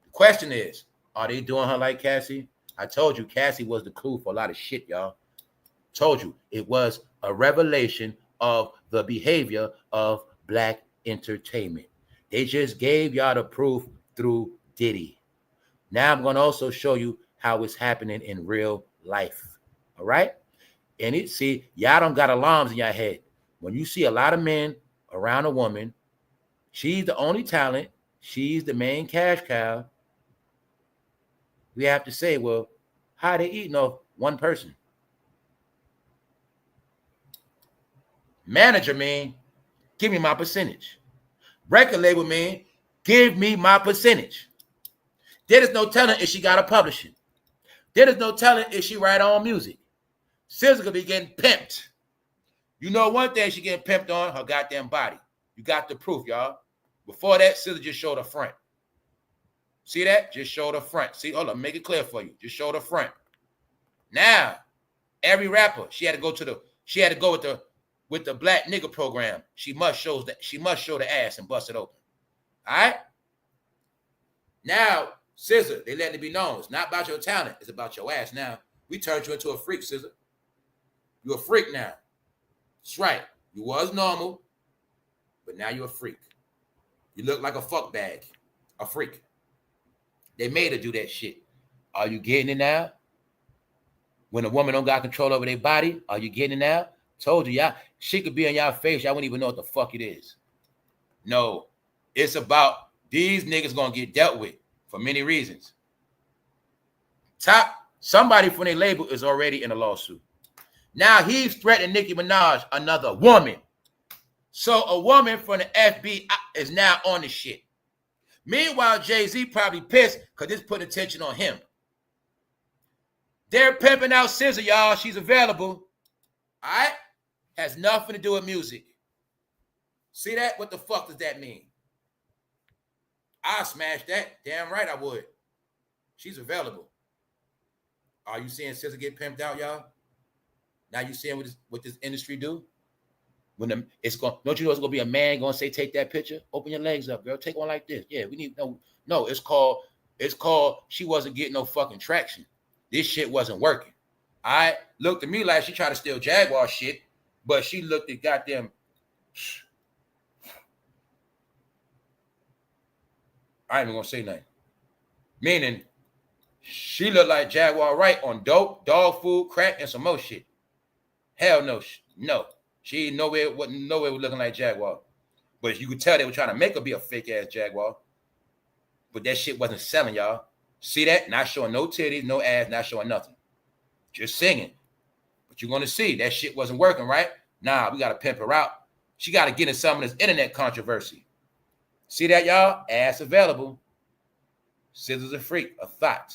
The question is, are they doing her like Cassie? I told you Cassie was the clue for a lot of shit, y'all. Told you it was a revelation of the behavior of black entertainment. They just gave y'all the proof through Diddy. Now I'm going to also show you how it's happening in real life. All right? And y'all don't got alarms in your head. When you see a lot of men around a woman, she's the only talent, she's the main cash cow, we have to say, well, how are they eating off one person? Manager, man, give me my percentage. Record label, man, give me my percentage. There is no telling if she got a publishing. There is no telling if she write her own music. SZA could be getting pimped. You know one thing she getting pimped on? Her goddamn body. You got the proof, y'all. Before that, SZA just showed her front. See that? Just showed her front. See, hold on, make it clear for you. Just showed her front. Now, every rapper, she had to go with the black nigga program. She must show the ass and bust it open. All right? Now, SZA, they letting it be known. It's not about your talent. It's about your ass now. We turned you into a freak, SZA. You're a freak now. That's right. You was normal, but now you're a freak. You look like a fuck bag. A freak. They made her do that shit. Are you getting it now? When a woman don't got control over their body, are you getting it now? Told you, y'all, she could be in y'all face. Y'all wouldn't even know what the fuck it is. No, it's about these niggas gonna get dealt with for many reasons. Somebody from their label is already in a lawsuit. Now he's threatening Nicki Minaj, another woman. So a woman from the FBI is now on the shit. Meanwhile, Jay-Z probably pissed because this put attention on him. They're pimping out SZA, y'all. She's available. All right? Has nothing to do with music. See that? What the fuck does that mean? I'll smash that. Damn right I would. She's available. Are you seeing SZA get pimped out, y'all? Now you seeing what this industry do? Don't you know it's gonna be a man gonna say, take that picture, open your legs up, girl, take one like this. Yeah, we need no. It's called she wasn't getting no fucking traction. This shit wasn't working. I looked at me like she tried to steal Jaguar shit, but she looked at goddamn. I ain't even gonna say nothing. Meaning, she looked like Jaguar Wright on dope, dog food, crack, and some more shit. Hell no, no. She ain't nowhere looking like Jaguar. But you could tell they were trying to make her be a fake ass Jaguar. But that shit wasn't selling, y'all. See that? Not showing no titties, no ass, not showing nothing. Just singing. But you're gonna see that shit wasn't working, right? Nah, we gotta pimp her out. She gotta get in some of this internet controversy. See that, y'all? Ass available. SZA's a freak, a thought.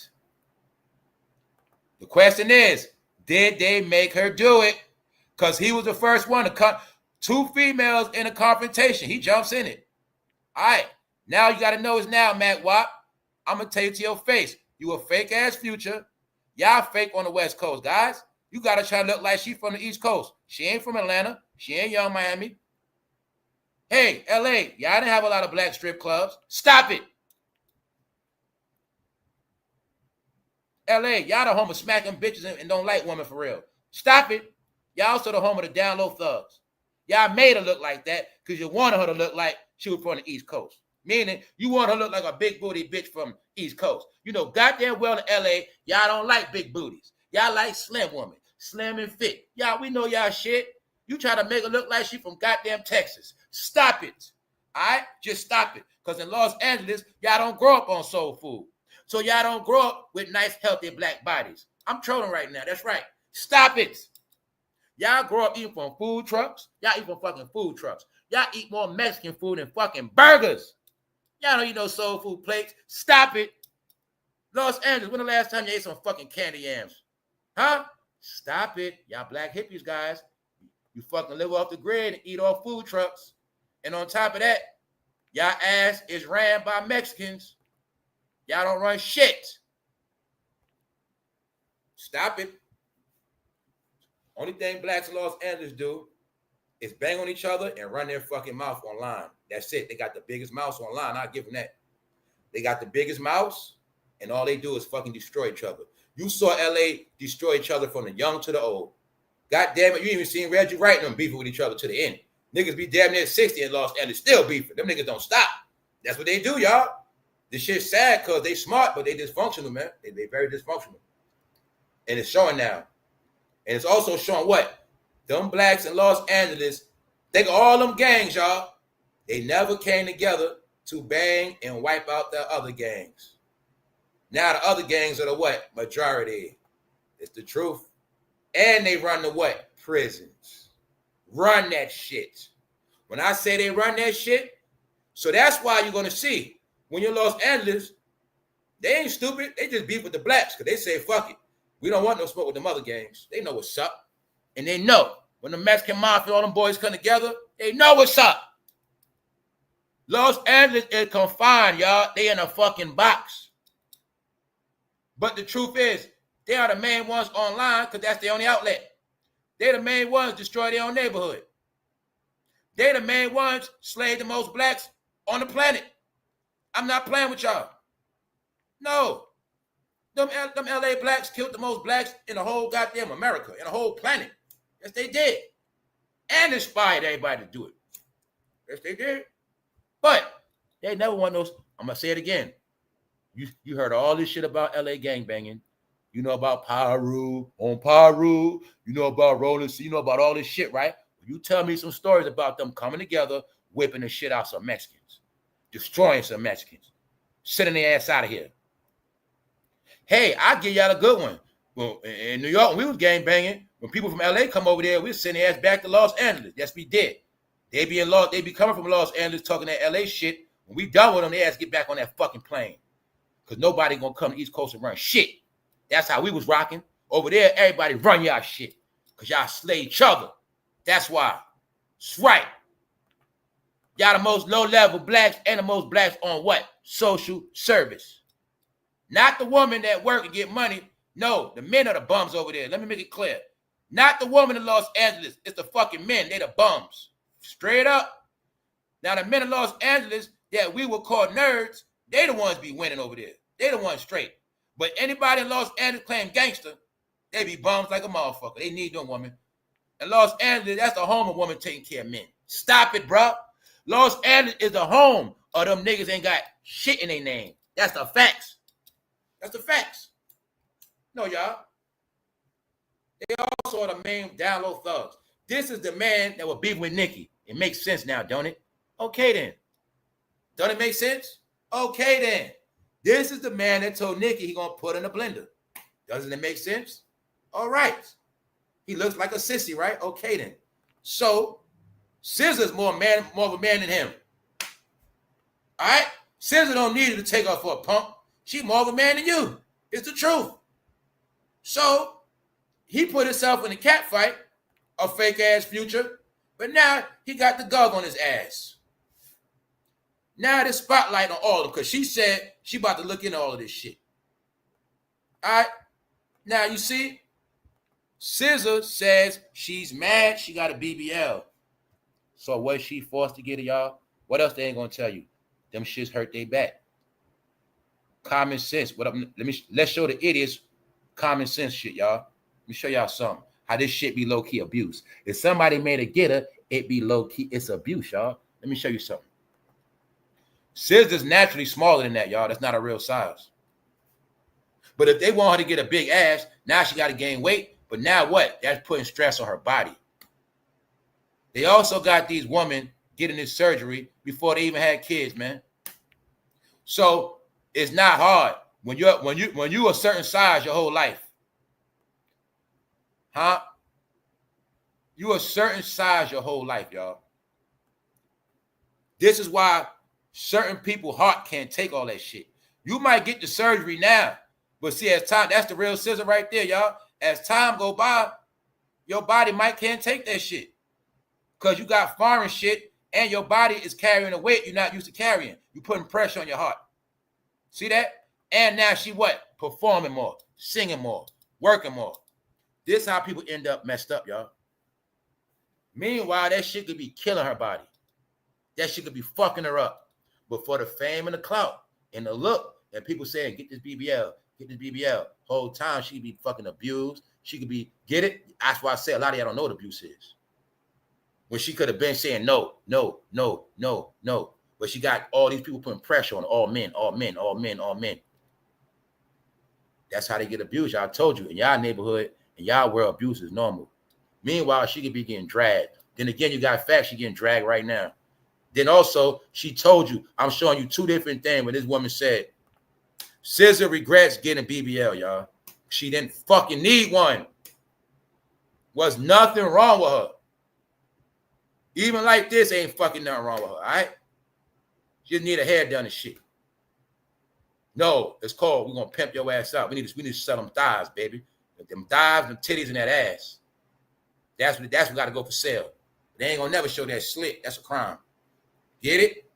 The question is, did they make her do it? Because he was the first one to cut two females in a confrontation. He jumps in it. All right. Now you got to know is now, Matt Wap. I'm going to tell you to your face. You a fake ass Future. Y'all fake on the West Coast, guys. You got to try to look like she from the East Coast. She ain't from Atlanta. She ain't Young Miami. Hey, LA, y'all didn't have a lot of black strip clubs. Stop it. LA, y'all the home of smacking bitches and don't like women for real. Stop it. Y'all also the home of the down low thugs. Y'all made her look like that because you wanted her to look like she was from the East Coast. Meaning you want her to look like a big booty bitch from East Coast. You know goddamn well in LA, y'all don't like big booties. Y'all like slim women, slim and fit. Y'all, we know y'all shit. You try to make her look like she from goddamn Texas. Stop it. All right? Just stop it. Because in Los Angeles, y'all don't grow up on soul food. So y'all don't grow up with nice, healthy black bodies. I'm trolling right now. That's right. Stop it. Y'all grow up eating from food trucks. Y'all eat from fucking food trucks. Y'all eat more Mexican food than fucking burgers. Y'all don't eat no soul food plates. Stop it. Los Angeles, when the last time you ate some fucking candy yams? Huh? Stop it. Y'all black hippies, guys. You fucking live off the grid and eat off food trucks. And on top of that, y'all ass is ran by Mexicans. Y'all don't run shit. Stop it. Only thing blacks in Los Angeles do is bang on each other and run their fucking mouth online. That's it. They got the biggest mouths online. I'll give them that. They got the biggest mouths, and all they do is fucking destroy each other. You saw LA destroy each other from the young to the old. God damn it, you even seen Reggie Wright and them beefing with each other to the end. Niggas be damn near 60 in Los Angeles still beefing. Them niggas don't stop. That's what they do, y'all. This shit's sad because they smart, but they dysfunctional, man. They very dysfunctional. And it's showing now. And it's also showing what? Them blacks in Los Angeles, think of all them gangs, y'all. They never came together to bang and wipe out the other gangs. Now the other gangs are the what? Majority. It's the truth. And they run the what? Prisons. Run that shit. When I say they run that shit, so that's why you're going to see when you're in Los Angeles, they ain't stupid. They just beef with the blacks because they say, fuck it. We don't want no smoke with them other gangs. They know what's up. And they know when the Mexican mafia, all them boys come together, they know what's up. Los Angeles is confined, y'all. They in a fucking box. But the truth is, they are the main ones online because that's their only outlet. They're the main ones destroy their own neighborhood. They're the main ones slay the most blacks on the planet. I'm not playing with y'all. No. Them LA blacks killed the most blacks in the whole goddamn America, in the whole planet. Yes, they did. And inspired everybody to do it. Yes, they did. But they never want those. I'm going to say it again. You heard all this shit about LA gangbanging. You know about Paru, on Paru. You know about Rolling C. You know about all this shit, right? You tell me some stories about them coming together, whipping the shit out some Mexicans, destroying some Mexicans, sending their ass out of here. Hey, I'll give y'all a good one. Well, in New York, when we was gangbanging, when people from LA come over there, we send their ass back to Los Angeles. Yes, we did. They be coming from Los Angeles talking that LA shit. When we done with them, they ass get back on that fucking plane. Because nobody gonna come to East Coast and run shit. That's how we was rocking. Over there, everybody run y'all shit. Because y'all slay each other. That's why. That's right. Y'all the most low-level blacks and the most blacks on what? Social service. Not the woman that work and get money. No, the men are the bums over there. Let me make it clear. Not the woman in Los Angeles. It's the fucking men. They the bums. Straight up. Now, the men in Los Angeles that we would call nerds, they the ones be winning over there. They the ones straight. But anybody in Los Angeles claim gangster, they be bums like a motherfucker. They need them woman. In Los Angeles, that's the home of woman taking care of men. Stop it, bro. Los Angeles is the home of them niggas ain't got shit in their name. That's the facts. That's the facts. No, y'all. They also are the main down low thugs. This is the man that will beef with Nicki. It makes sense now, don't it? Okay, then. Don't it make sense? Okay, then. This is the man that told Nicki he gonna put in a blender. Doesn't it make sense? All right. He looks like a sissy, right? Okay, then. So, SZA's more of a man than him. All right? SZA don't need you to take her for a pump. She more of a man than you. It's the truth. So, he put himself in a cat fight, a fake ass Future, but now he got the gug on his ass. Now there's spotlight on all of them because she said she about to look into all of this shit. All right? Now you see, SZA says she's mad she got a BBL. So was she forced to get it, y'all? What else they ain't gonna tell you? Them shits hurt they back. Common sense. What up? Let's show the idiots common sense shit, y'all. Let me show y'all something. How this shit be low-key abuse. If somebody made a getter, it be low-key. It's abuse, y'all. Let me show you something. SZA's naturally smaller than that, y'all. That's not a real size. But if they want her to get a big ass, now she got to gain weight. But now what? That's putting stress on her body. They also got these women getting this surgery before they even had kids, man. So it's not hard when you a certain size your whole life. Huh? You a certain size your whole life, y'all. This is why certain people's heart can't take all that shit. You might get the surgery now, but see, as time, that's the real SZA right there, y'all. As time go by, your body can't take that shit. Because you got foreign shit and your body is carrying a weight you're not used to carrying. You're putting pressure on your heart. See that? And now she what? Performing more, singing more, working more. This is how people end up messed up, y'all. Meanwhile, that shit could be killing her body. That shit could be fucking her up. But for the fame and the clout and the look, and people saying, get this BBL, get this BBL. Whole time she could be fucking abused. She could be, get it? That's why I say a lot of y'all don't know what abuse is. When she could have been saying no, no, no, no, no. But she got all these people putting pressure on all men, all men, all men, all men. That's how they get abused. Y'all told you in y'all neighborhood, in y'all world, abuse is normal. Meanwhile, she could be getting dragged. Then again, you got facts, she getting dragged right now. Then also, she told you, I'm showing you two different things when this woman said, SZA regrets getting BBL, y'all. She didn't fucking need one. Was nothing wrong with her. Even like this, ain't fucking nothing wrong with her, all right? She just need a hair done and shit. No, it's called, we're going to pimp your ass out. We need to sell them thighs, baby. Them thighs, them titties, and that ass. That's what got to go for sale. They ain't going to never show that slit. That's a crime. Get it?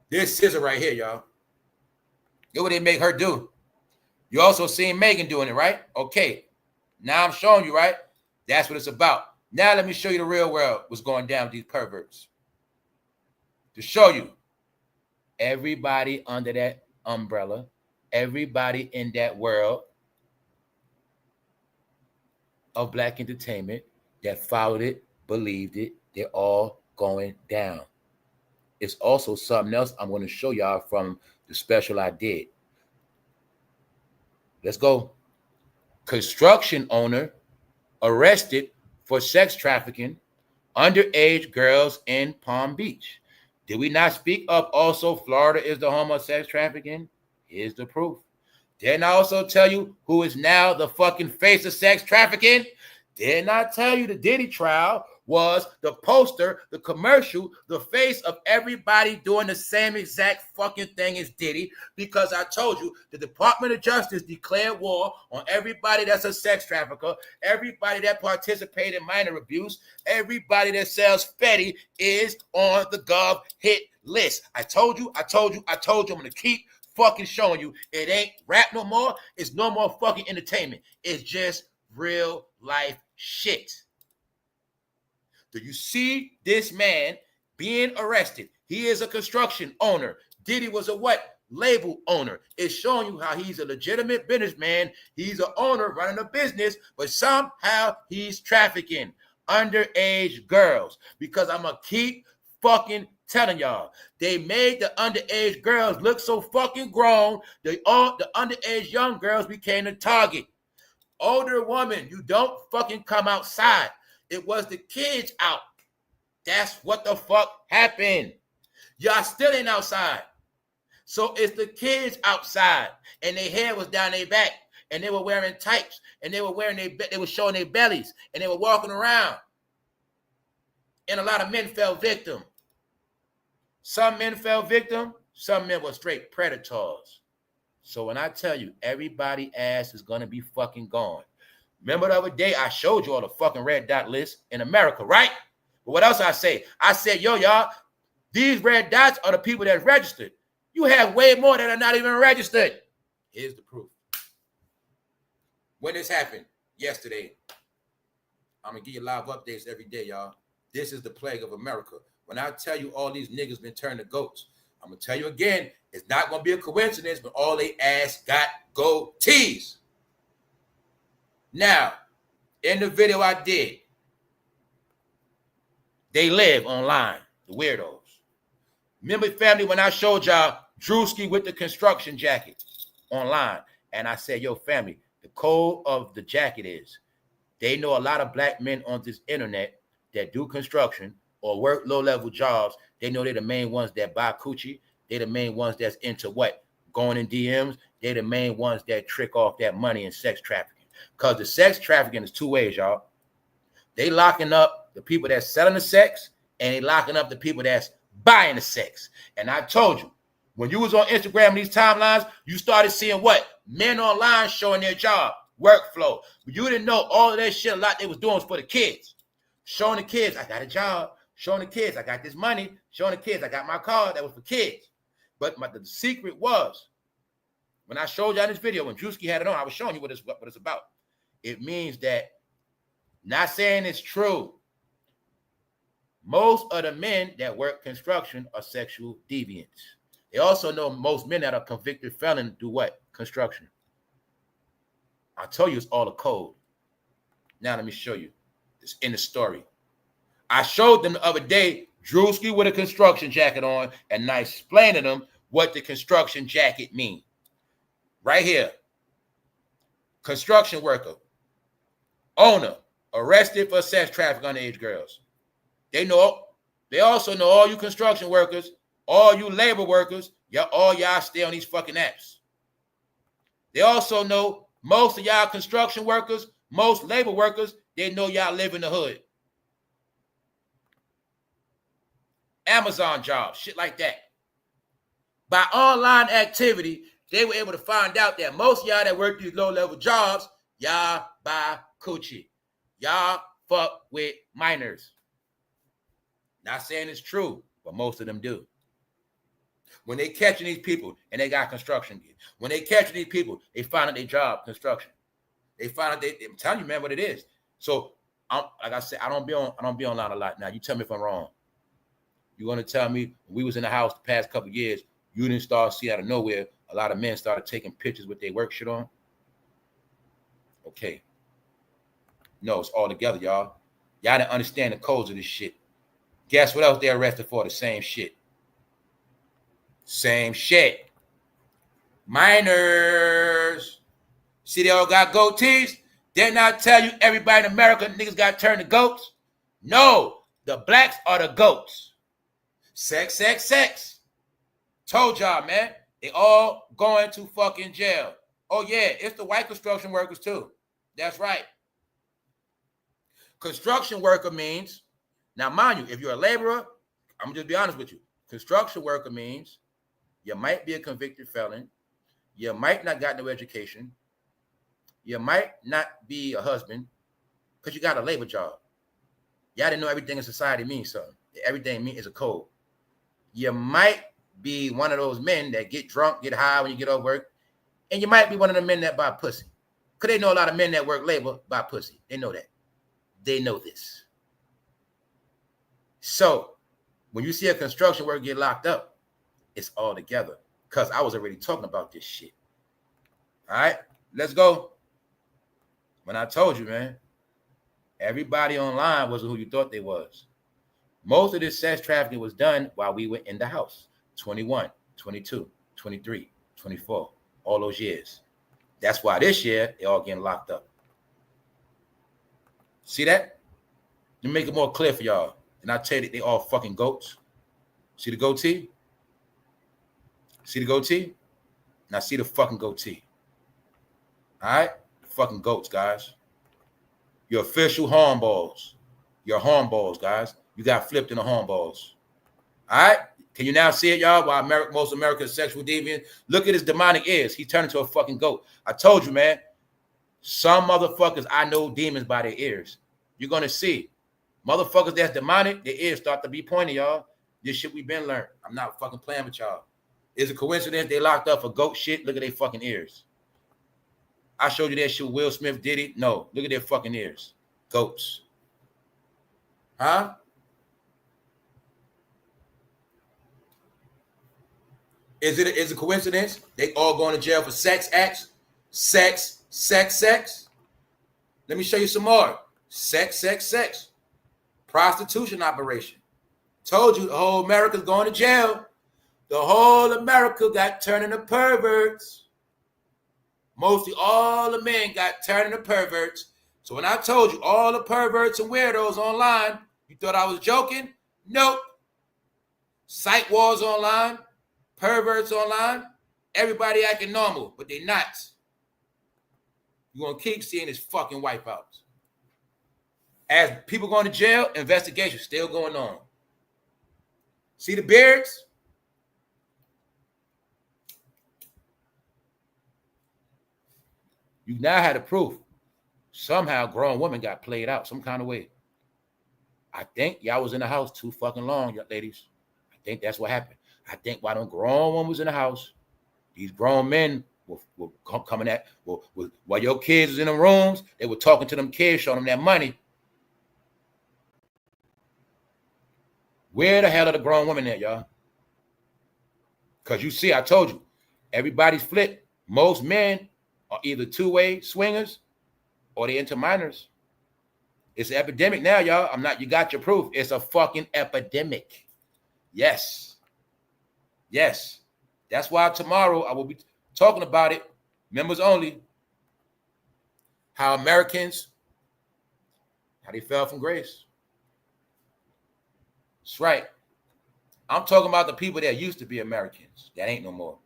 This SZA right here, y'all. Look what they make her do. You also seen Megan doing it, right? Okay. Now I'm showing you, right? That's what it's about. Now let me show you the real world, what's going down with these perverts. To show you, everybody under that umbrella, everybody in that world of black entertainment that followed it, believed it, they're all going down. It's also something else I'm going to show y'all from the special I did. Let's go. Construction owner arrested for sex trafficking underage girls in Palm Beach. Did we not speak of also Florida is the home of sex trafficking? Here's the proof. Didn't I also tell you who is now the fucking face of sex trafficking? Didn't I tell you the Diddy trial was the poster, the commercial, the face of everybody doing the same exact fucking thing as Diddy? Because I told you the Department of Justice declared war on everybody that's a sex trafficker, everybody that participated in minor abuse, everybody that sells Fetty is on the Gov hit list. I told you. I'm going to keep fucking showing you. It ain't rap no more. It's no more fucking entertainment. It's just real life shit. Do you see this man being arrested? He is a construction owner. Diddy was a what? Label owner. It's showing you how he's a legitimate businessman. He's an owner running a business, but somehow he's trafficking underage girls. Because I'm going to keep fucking telling y'all, they made the underage girls look so fucking grown. The underage young girls became the target. Older woman, you don't fucking come outside. It was the kids out. That's what the fuck happened. Y'all still ain't outside. So it's the kids outside, and their hair was down their back, and they were wearing tights, and they were showing their bellies, and they were walking around. And a lot of men fell victim. Some men fell victim. Some men were straight predators. So when I tell you everybody ass is gonna be fucking gone. Remember the other day I showed you all the fucking red dot list in America, right? But what else I say? I said, yo, y'all, these red dots are the people that's registered. You have way more that are not even registered. Here's the proof. When this happened yesterday, I'm gonna give you live updates every day, y'all. This is the plague of America. When I tell you all these niggas been turned to goats, I'm gonna tell you again, it's not gonna be a coincidence, but all they ass got goatees. Now, in the video I did, they live online, the weirdos. Remember, family, when I showed y'all Drewski with the construction jacket online, and I said, yo, family, the code of the jacket is, they know a lot of black men on this internet that do construction or work low-level jobs. They know they're the main ones that buy coochie. They're the main ones that's into what? Going in DMs. They're the main ones that trick off that money in sex trafficking. Because the sex trafficking is two ways, y'all. They locking up the people that's selling the sex, and they locking up the people that's buying the sex. And I told you, when you was on Instagram and these timelines, you started seeing what? Men online showing their job, workflow. But you didn't know all of that shit, a lot they was doing was for the kids. Showing the kids, I got a job. Showing the kids, I got this money. Showing the kids, I got my car. That was for kids. But the secret was, when I showed y'all this video, when Drewski had it on, I was showing you what it's about. It means that, not saying it's true, most of the men that work construction are sexual deviants. They also know most men that are convicted felons do what? Construction. I told you it's all a code. Now let me show you. It's in the story. I showed them the other day, Drewski with a construction jacket on, and I explained to them what the construction jacket means. Right here. Construction worker. Owner. Arrested for sex trafficking underage girls. They also know all you construction workers, all you labor workers, all y'all stay on these fucking apps. They also know most of y'all construction workers, most labor workers, they know y'all live in the hood. Amazon jobs, shit like that. By online activity, they were able to find out that most of y'all that work these low-level jobs, y'all buy coochie. Y'all fuck with minors. Not saying it's true, but most of them do. When they catching these people and they got construction gear, when they catching these people, they find out they job construction. They find out I'm telling you, man, what it is. So, like I said, I don't be online a lot. Now, you tell me if I'm wrong. You're going to tell me when we was in the house the past couple of years, you didn't start to see out of nowhere, a lot of men started taking pictures with their work shit on? Okay. No, it's all together, y'all. Y'all didn't understand the codes of this shit. Guess what else they're arrested for? The same shit. Same shit. Minors. See, they all got goatees. Didn't I tell you everybody in America, niggas got turned to goats? No, the blacks are the goats. Sex, sex, sex. Told y'all, man. They all going to fucking jail. Oh, yeah, it's the white construction workers, too. That's right. Construction worker means, now mind you, if you're a laborer, I'm going to just be honest with you. Construction worker means you might be a convicted felon. You might not got no education. You might not be a husband because you got a labor job. Y'all didn't know everything in society means something. Everything means is a code. You might be one of those men that get drunk, get high when you get off work. And you might be one of the men that buy pussy. Because they know a lot of men that work labor buy pussy. They know that. they know this. So when you see a construction worker get locked up, it's all together. Because I was already talking about this shit. All right, let's go. When I told you, man, everybody online wasn't who you thought they was. Most of this sex trafficking was done while we were in the house. 21, 22, 23, 24, all those years. That's why this year, they all getting locked up. See that? Let me make it more clear for y'all. And I tell you, they all fucking goats. See the goatee? See the goatee? Now see the fucking goatee. All right? Fucking goats, guys. Your official hornballs. Your hornballs, guys. You got flipped in the hornballs. All right? Can you now see it, y'all? Why most America's sexual deviant? Look at his demonic ears. He turned into a fucking goat. I told you, man. Some motherfuckers, I know demons by their ears. You're going to see. Motherfuckers that's demonic, their ears start to be pointy, y'all. This shit we've been learned. I'm not fucking playing with y'all. Is it a coincidence they locked up for goat shit? Look at their fucking ears. I showed you that shit with Will Smith, Diddy. No, look at their fucking ears. Goats. Huh? Is it a coincidence? They all going to jail for sex acts? Sex. Let me show you some more. Sex. Prostitution operation. Told you the whole America's going to jail. The whole America got turned into perverts. Mostly all the men got turned into perverts. So when I told you all the perverts and weirdos online, you thought I was joking? Nope. Psych wars online, perverts online, everybody acting normal, but they not. You're going to keep seeing this fucking wipeouts. As people going to jail, investigation still going on. See the beards? You now had the proof. Somehow grown women got played out some kind of way. I think y'all was in the house too fucking long, ladies. I think that's what happened. I think while them grown women was in the house, these grown men were coming at, while your kids was in the rooms, they were talking to them kids, showing them that money. Where the hell are the grown women at, y'all? Because you see, I told you, everybody's flipped. Most men are either two-way swingers or they into minors. It's an epidemic now, y'all. You got your proof. It's a fucking epidemic. Yes. That's why tomorrow I will be talking about it. Members only. How Americans, how they fell from grace. That's right. I'm talking about the people that used to be Americans. That ain't no more.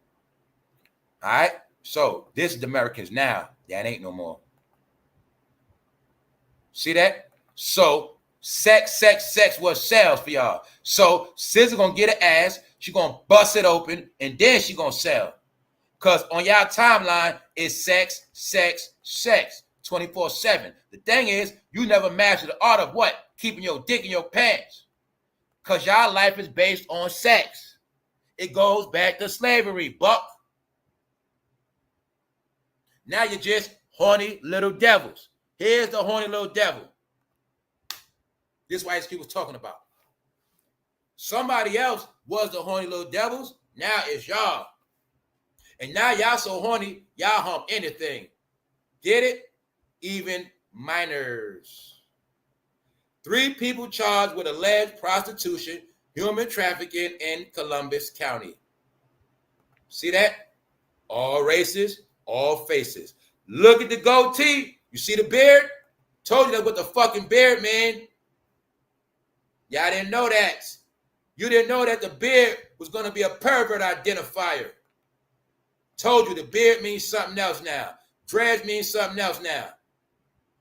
All right? So this is the Americans now. That ain't no more. See that? So sex what sells for y'all. So SZA gonna get her ass. She gonna bust it open. And then she gonna sell. Because on y'all timeline, it's sex 24/7. The thing is, you never master the art of what? Keeping your dick in your pants. Because y'all life is based on sex. It goes back to slavery, buck. Now you're just horny little devils. Here's the horny little devil. This is what Ice Cube was talking about. Somebody else was the horny little devils. Now it's y'all. And now y'all so horny, y'all hump anything. Get it? Even minors. 3 people charged with alleged prostitution, human trafficking in Columbus County. See that? All races, all faces. Look at the goatee. You see the beard? Told you that with the fucking beard, man. Y'all didn't know that. You didn't know that the beard was going to be a pervert identifier. Told you the beard means something else now. Dreads means something else now.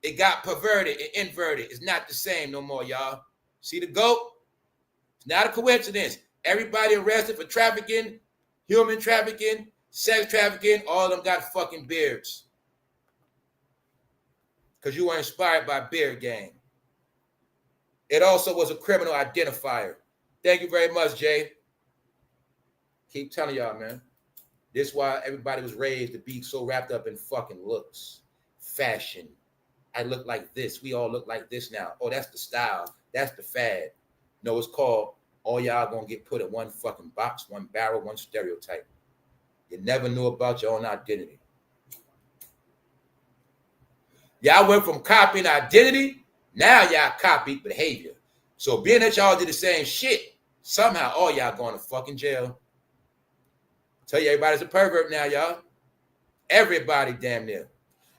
It got perverted and inverted. It's not the same no more, y'all. See the goat? It's not a coincidence. Everybody arrested for trafficking, human trafficking, sex trafficking, all of them got fucking beards. Because you were inspired by beard gang. It also was a criminal identifier. Thank you very much, Jay. Keep telling y'all, man. This is why everybody was raised to be so wrapped up in fucking looks, fashion, I look like this. We all look like this now. Oh, that's the style. That's the fad. No, it's called all y'all gonna get put in one fucking box, one barrel, one stereotype. You never knew about your own identity. Y'all went from copying identity, now y'all copy behavior. So being that y'all did the same shit, somehow all y'all going to fucking jail. Tell you everybody's a pervert now, y'all. Everybody damn near.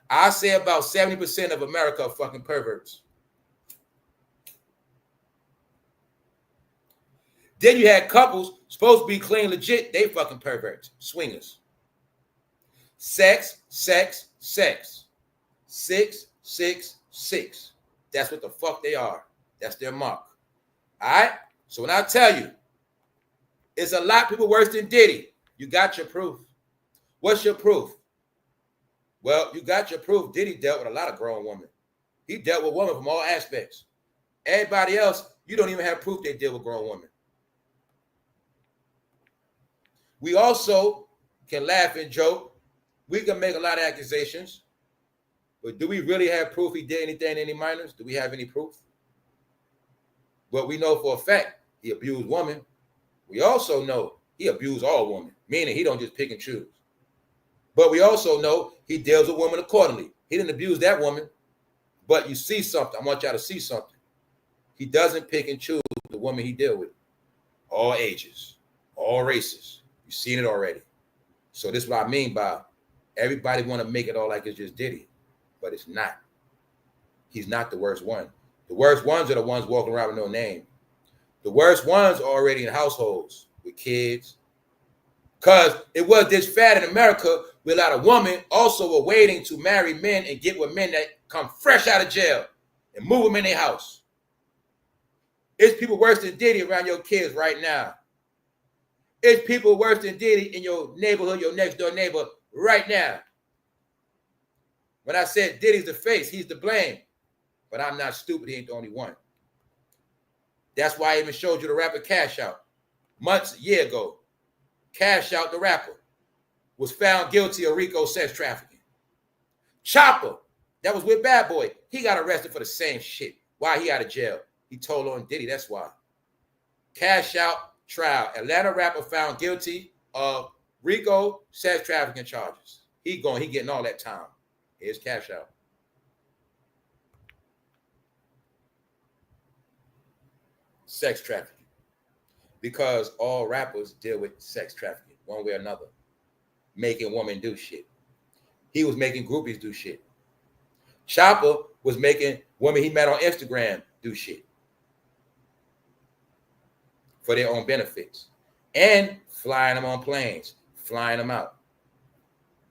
I say about 70% of America are fucking perverts. Then you had couples supposed to be clean, legit. They fucking perverts, swingers. Sex, sex, sex. 666. That's what the fuck they are. That's their mark. All right? So when I tell you, it's a lot of people worse than Diddy, you got your proof. What's your proof? Well, you got your proof. Diddy dealt with a lot of grown women. He dealt with women from all aspects. Everybody else, you don't even have proof they deal with grown women. We also can laugh and joke. We can make a lot of accusations. But do we really have proof he did anything to any minors? Do we have any proof? But we know for a fact he abused women. We also know he abused all women, meaning he don't just pick and choose. But we also know he deals with women accordingly. He didn't abuse that woman, but you see something. I want y'all to see something. He doesn't pick and choose the woman he deals with. All ages, all races. You've seen it already. So this is what I mean by everybody want to make it all like it's just Diddy, but it's not. He's not the worst one. The worst ones are the ones walking around with no name. The worst ones are already in households with kids. Because it was this fad in America where a lot of women also were waiting to marry men and get with men that come fresh out of jail and move them in their house. It's people worse than Diddy around your kids right now. It's people worse than Diddy in your neighborhood, your next door neighbor right now. When I said Diddy's the face, he's the blame. But I'm not stupid, he ain't the only one. That's why I even showed you the rapper Cash Out. Months, a year ago. Cash Out, the rapper, was found guilty of RICO sex trafficking. Chopper, that was with Bad Boy, he got arrested for the same shit. Why he out of jail? He told on Diddy, that's why. Cash Out trial. Atlanta rapper found guilty of RICO sex trafficking charges. He getting all that time. Here's Cash Out. Sex trafficking. Because all rappers deal with sex trafficking one way or another. Making women do shit. He was making groupies do shit. Chopper was making women he met on Instagram do shit. For their own benefits. And flying them on planes. Flying them out.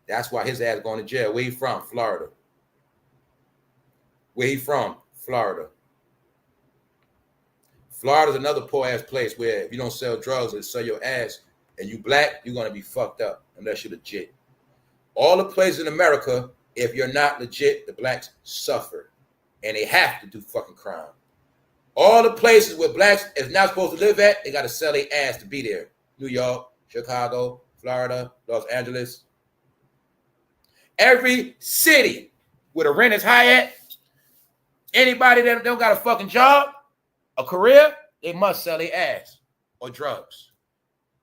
That's why his ass going to jail. Where he from? Florida. Where he from? Florida. Florida's another poor-ass place where if you don't sell drugs and sell your ass and you black, you're going to be fucked up unless you're legit. All the places in America, if you're not legit, the blacks suffer. And they have to do fucking crime. All the places where blacks is not supposed to live at, they got to sell their ass to be there. New York, Chicago, Florida, Los Angeles. Every city where the rent is high at, anybody that don't got a fucking job, a career, they must sell their ass or drugs.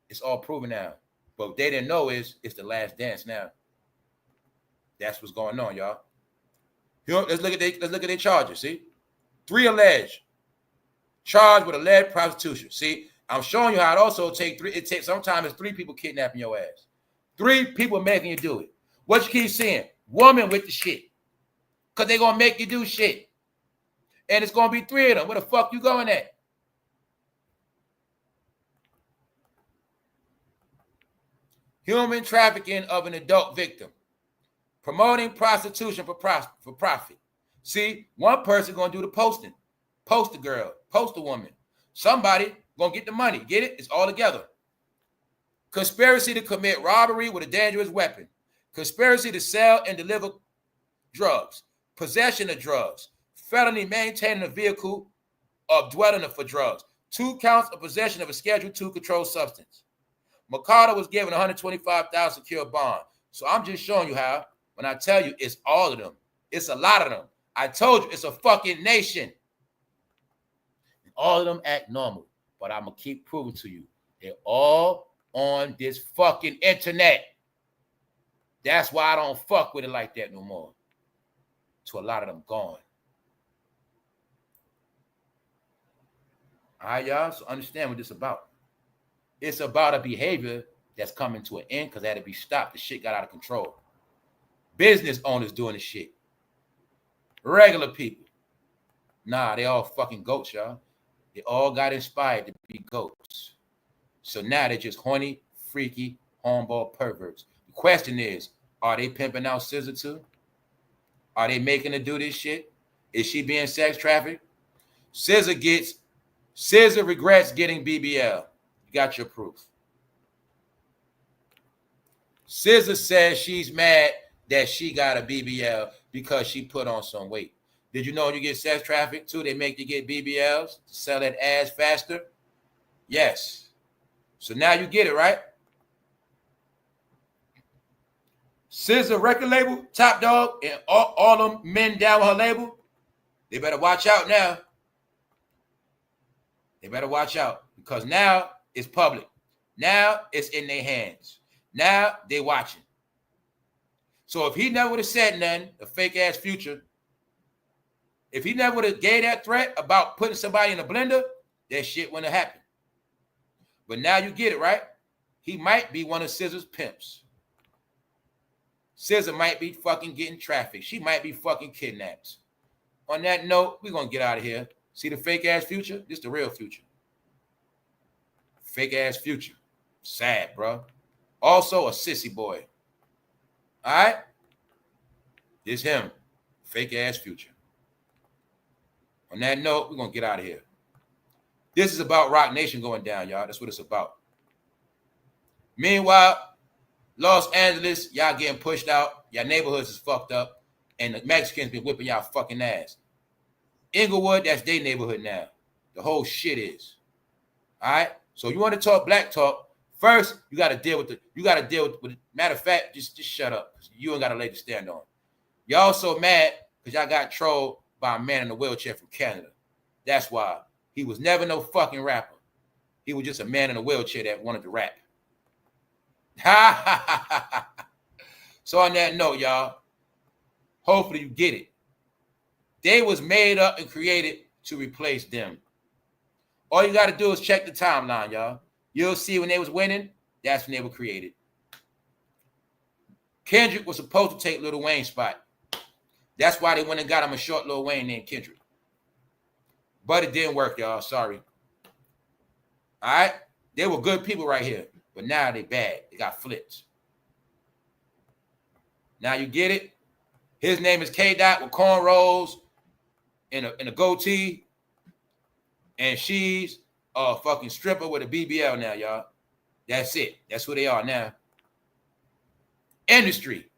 It's all proven now. But what they didn't know is it's the last dance now. That's what's going on, y'all. Let's look at their charges. See, 3 alleged charged with alleged prostitution. See, I'm showing you how it also takes 3. It takes sometimes it's 3 people kidnapping your ass. 3 people making you do it. What you keep seeing? Woman with the shit, because they're gonna make you do shit. And it's going to be 3 of them. Where the fuck you going at? Human trafficking of an adult victim. Promoting prostitution for profit. See, one person going to do the posting. Post a girl. Post a woman. Somebody going to get the money. Get it? It's all together. Conspiracy to commit robbery with a dangerous weapon. Conspiracy to sell and deliver drugs. Possession of drugs. Felony maintaining a vehicle of dwelling for drugs. 2 counts of possession of a Schedule II controlled substance. McCarter was given $125,000 secure bond. So I'm just showing you how, when I tell you it's all of them, it's a lot of them. I told you, it's a fucking nation. All of them act normal, but I'm going to keep proving to you. They're all on this fucking internet. That's why I don't fuck with it like that no more. So a lot of them gone. All right, y'all? So understand what this is about. It's about a behavior that's coming to an end because it had to be stopped. The shit got out of control. Business owners doing the shit. Regular people. Nah, they all fucking goats, y'all. They all got inspired to be goats. So now they're just horny, freaky, hornball perverts. The question is, are they pimping out SZA too? Are they making her do this shit? Is she being sex trafficked? SZA regrets getting BBL. You got your proof. SZA says she's mad that she got a BBL because she put on some weight. Did you know when you get sex trafficked too, they make you get BBLs to sell that ass faster? Yes. So now you get it, right? SZA record label, Top Dog, and all them men down with her label, they better watch out now. They better watch out because now it's public. Now it's in their hands. Now they watching. So if he never would have said nothing, a fake ass Future, if he never would have gave that threat about putting somebody in a blender, that shit wouldn't have happened. But now you get it, right? He might be one of SZA's pimps. SZA might be fucking getting trafficked. She might be fucking kidnapped. On that note, we're going to get out of here. See the fake ass Future? This the real Future. Fake ass Future. Sad, bro. Also a sissy boy. All right? This him. Fake ass Future. On that note, we're going to get out of here. This is about Roc Nation going down, y'all. That's what it's about. Meanwhile, Los Angeles, y'all getting pushed out. Y'all neighborhoods is fucked up. And the Mexicans been whipping y'all fucking ass. Inglewood, that's their neighborhood now. The whole shit is. All right? So you want to talk black talk, first, you got to deal with it. Matter of fact, just shut up. You ain't got a leg to stand on. Y'all so mad because y'all got trolled by a man in a wheelchair from Canada. That's why. He was never no fucking rapper. He was just a man in a wheelchair that wanted to rap. So on that note, y'all, hopefully you get it. They was made up and created to replace them. All you got to do is check the timeline, y'all. You'll see when they was winning, that's when they were created. Kendrick was supposed to take Lil Wayne's spot. That's why they went and got him a short Lil Wayne named Kendrick. But it didn't work, y'all. Sorry. All right? They were good people right here. But now they bad. They got flipped. Now you get it? His name is K.D.E with cornrows and a goatee. And she's a fucking stripper with a BBL now, y'all. That's it. That's who they are now. Industry.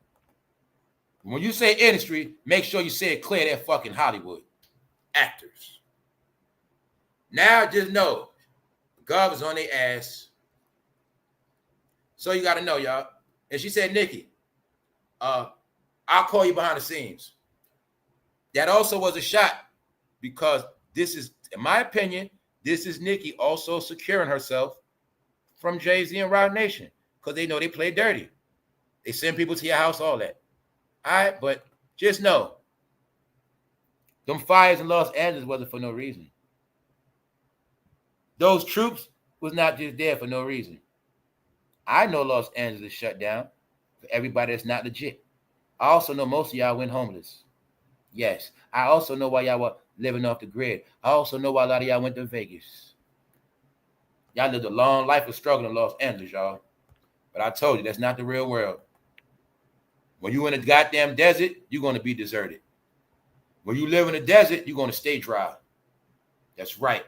When you say industry, make sure you say it clear. They're fucking Hollywood. Actors. Now just know, God was on their ass. So you got to know, y'all. And she said, Nikki, I'll call you behind the scenes. That also was a shot because this is, in my opinion, this is Nikki also securing herself from Jay-Z and Roc Nation because they know they play dirty. They send people to your house, all that. All right, but just know, them fires in Los Angeles wasn't for no reason. Those troops was not just there for no reason. I know Los Angeles shut down for everybody that's not legit. I also know most of y'all went homeless. Yes. I also know why y'all were living off the grid. I also know why a lot of y'all went to Vegas. Y'all lived a long life of struggle in Los Angeles, y'all. But I told you, that's not the real world. When you in a goddamn desert, you're going to be deserted. When you live in a desert, you're going to stay dry. That's right.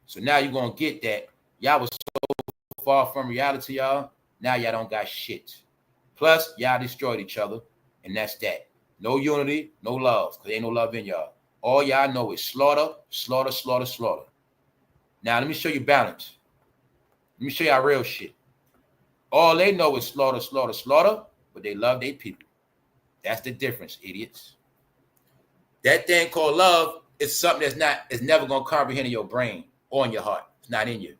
So now you're going to get that. Y'all was so far from reality, y'all. Now y'all don't got shit. Plus, y'all destroyed each other, and that's that. No unity, no love, because ain't no love in y'all. All y'all know is slaughter, slaughter, slaughter, slaughter. Now, let me show you balance. Let me show y'all real shit. All they know is slaughter, slaughter, slaughter, but they love their people. That's the difference, idiots. That thing called love is something it's never gonna comprehend in your brain or in your heart. It's not in you.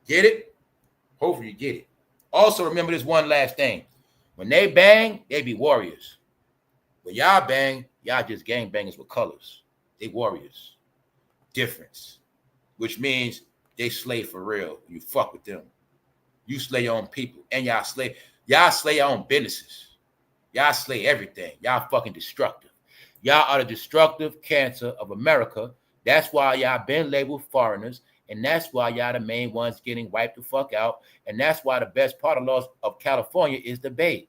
Get it? Hopefully you get it. Also remember this one last thing. When they bang, they be warriors. When y'all bang, y'all just gang bangers with colors. They warriors. Difference. Which means they slay for real. You fuck with them. You slay your own people. And y'all slay your own businesses. Y'all slay everything. Y'all fucking destructive. Y'all are the destructive cancer of America. That's why y'all been labeled foreigners. And that's why y'all the main ones getting wiped the fuck out. And that's why the best part of California is the Bay.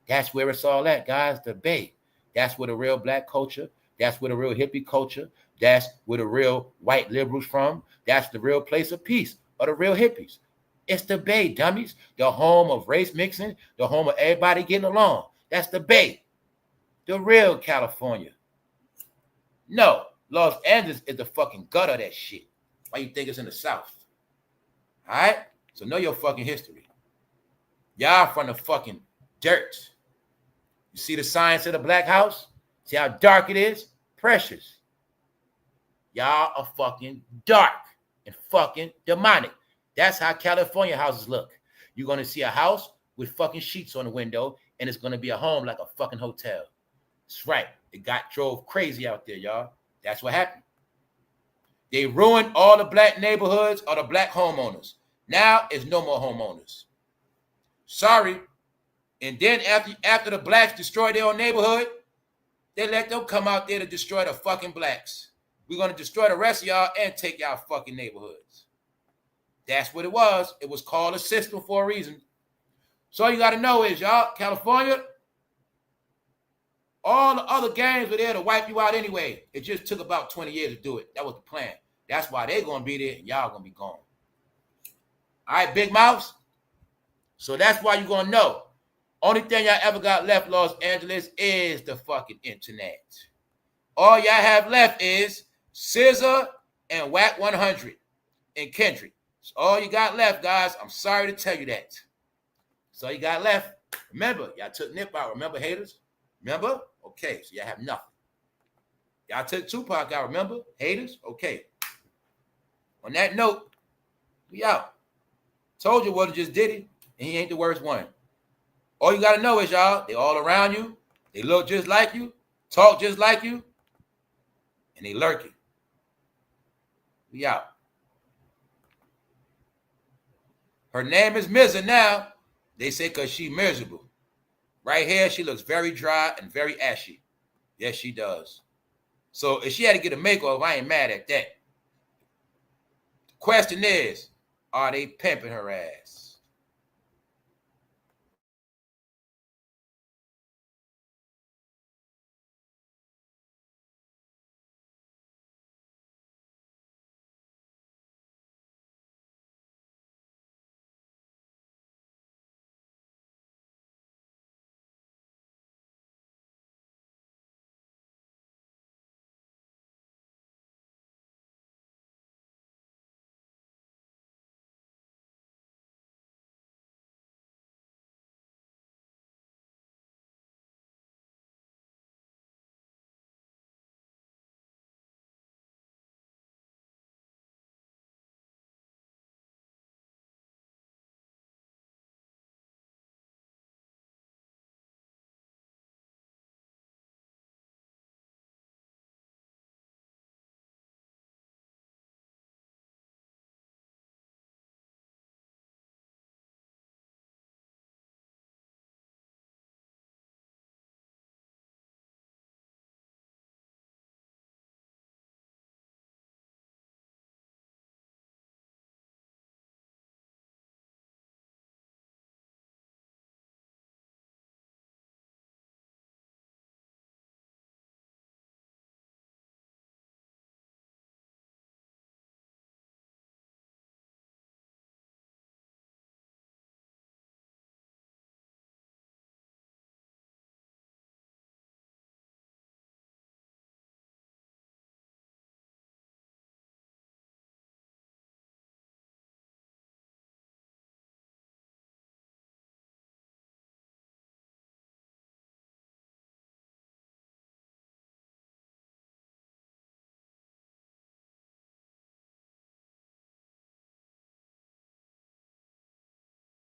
That's where it's all at, guys, the Bay. That's where the real black culture, that's where the real hippie culture, that's where the real white liberals from. That's the real place of peace, or the real hippies. It's the Bay, dummies. The home of race mixing, the home of everybody getting along. That's the Bay. The real California. No, Los Angeles is the fucking gutter of that shit. Why you think it's in the South? All right? So know your fucking history. Y'all from the fucking dirt. You see the science of the black house? See how dark it is? Precious. Y'all are fucking dark and fucking demonic. That's how California houses look. You're going to see a house with fucking sheets on the window, and it's going to be a home like a fucking hotel. That's right. It drove crazy out there, y'all. That's what happened. They ruined all the black neighborhoods or the black homeowners. Now it's no more homeowners. Sorry. And then after the blacks destroy their own neighborhood, they let them come out there to destroy the fucking blacks. We're going to destroy the rest of y'all and take y'all fucking neighborhoods. That's what it was. It was called a system for a reason. So all you got to know is, y'all, California, all the other gangs were there to wipe you out anyway. It just took about 20 years to do it. That was the plan. That's why they're going to be there and y'all going to be gone. All right, big mouths? So that's why you're going to know. Only thing y'all ever got left, Los Angeles, is the fucking internet. All y'all have left is SZA and Whack 100 and Kendrick. That's all you got left, guys. I'm sorry to tell you that. That's all you got left. Remember, y'all took Nip out. Remember, haters? Remember? Okay, so y'all have nothing. Y'all took Tupac out. Remember? Haters? Okay. On that note, we out. Told you it wasn't just Diddy, and he ain't the worst one. All you got to know is, y'all, they all around you. They look just like you, talk just like you, and they lurking. We out. Her name is Mizza now. They say because she miserable. Right here, she looks very dry and very ashy. Yes, she does. So if she had to get a makeover, I ain't mad at that. The question is, are they pimping her ass?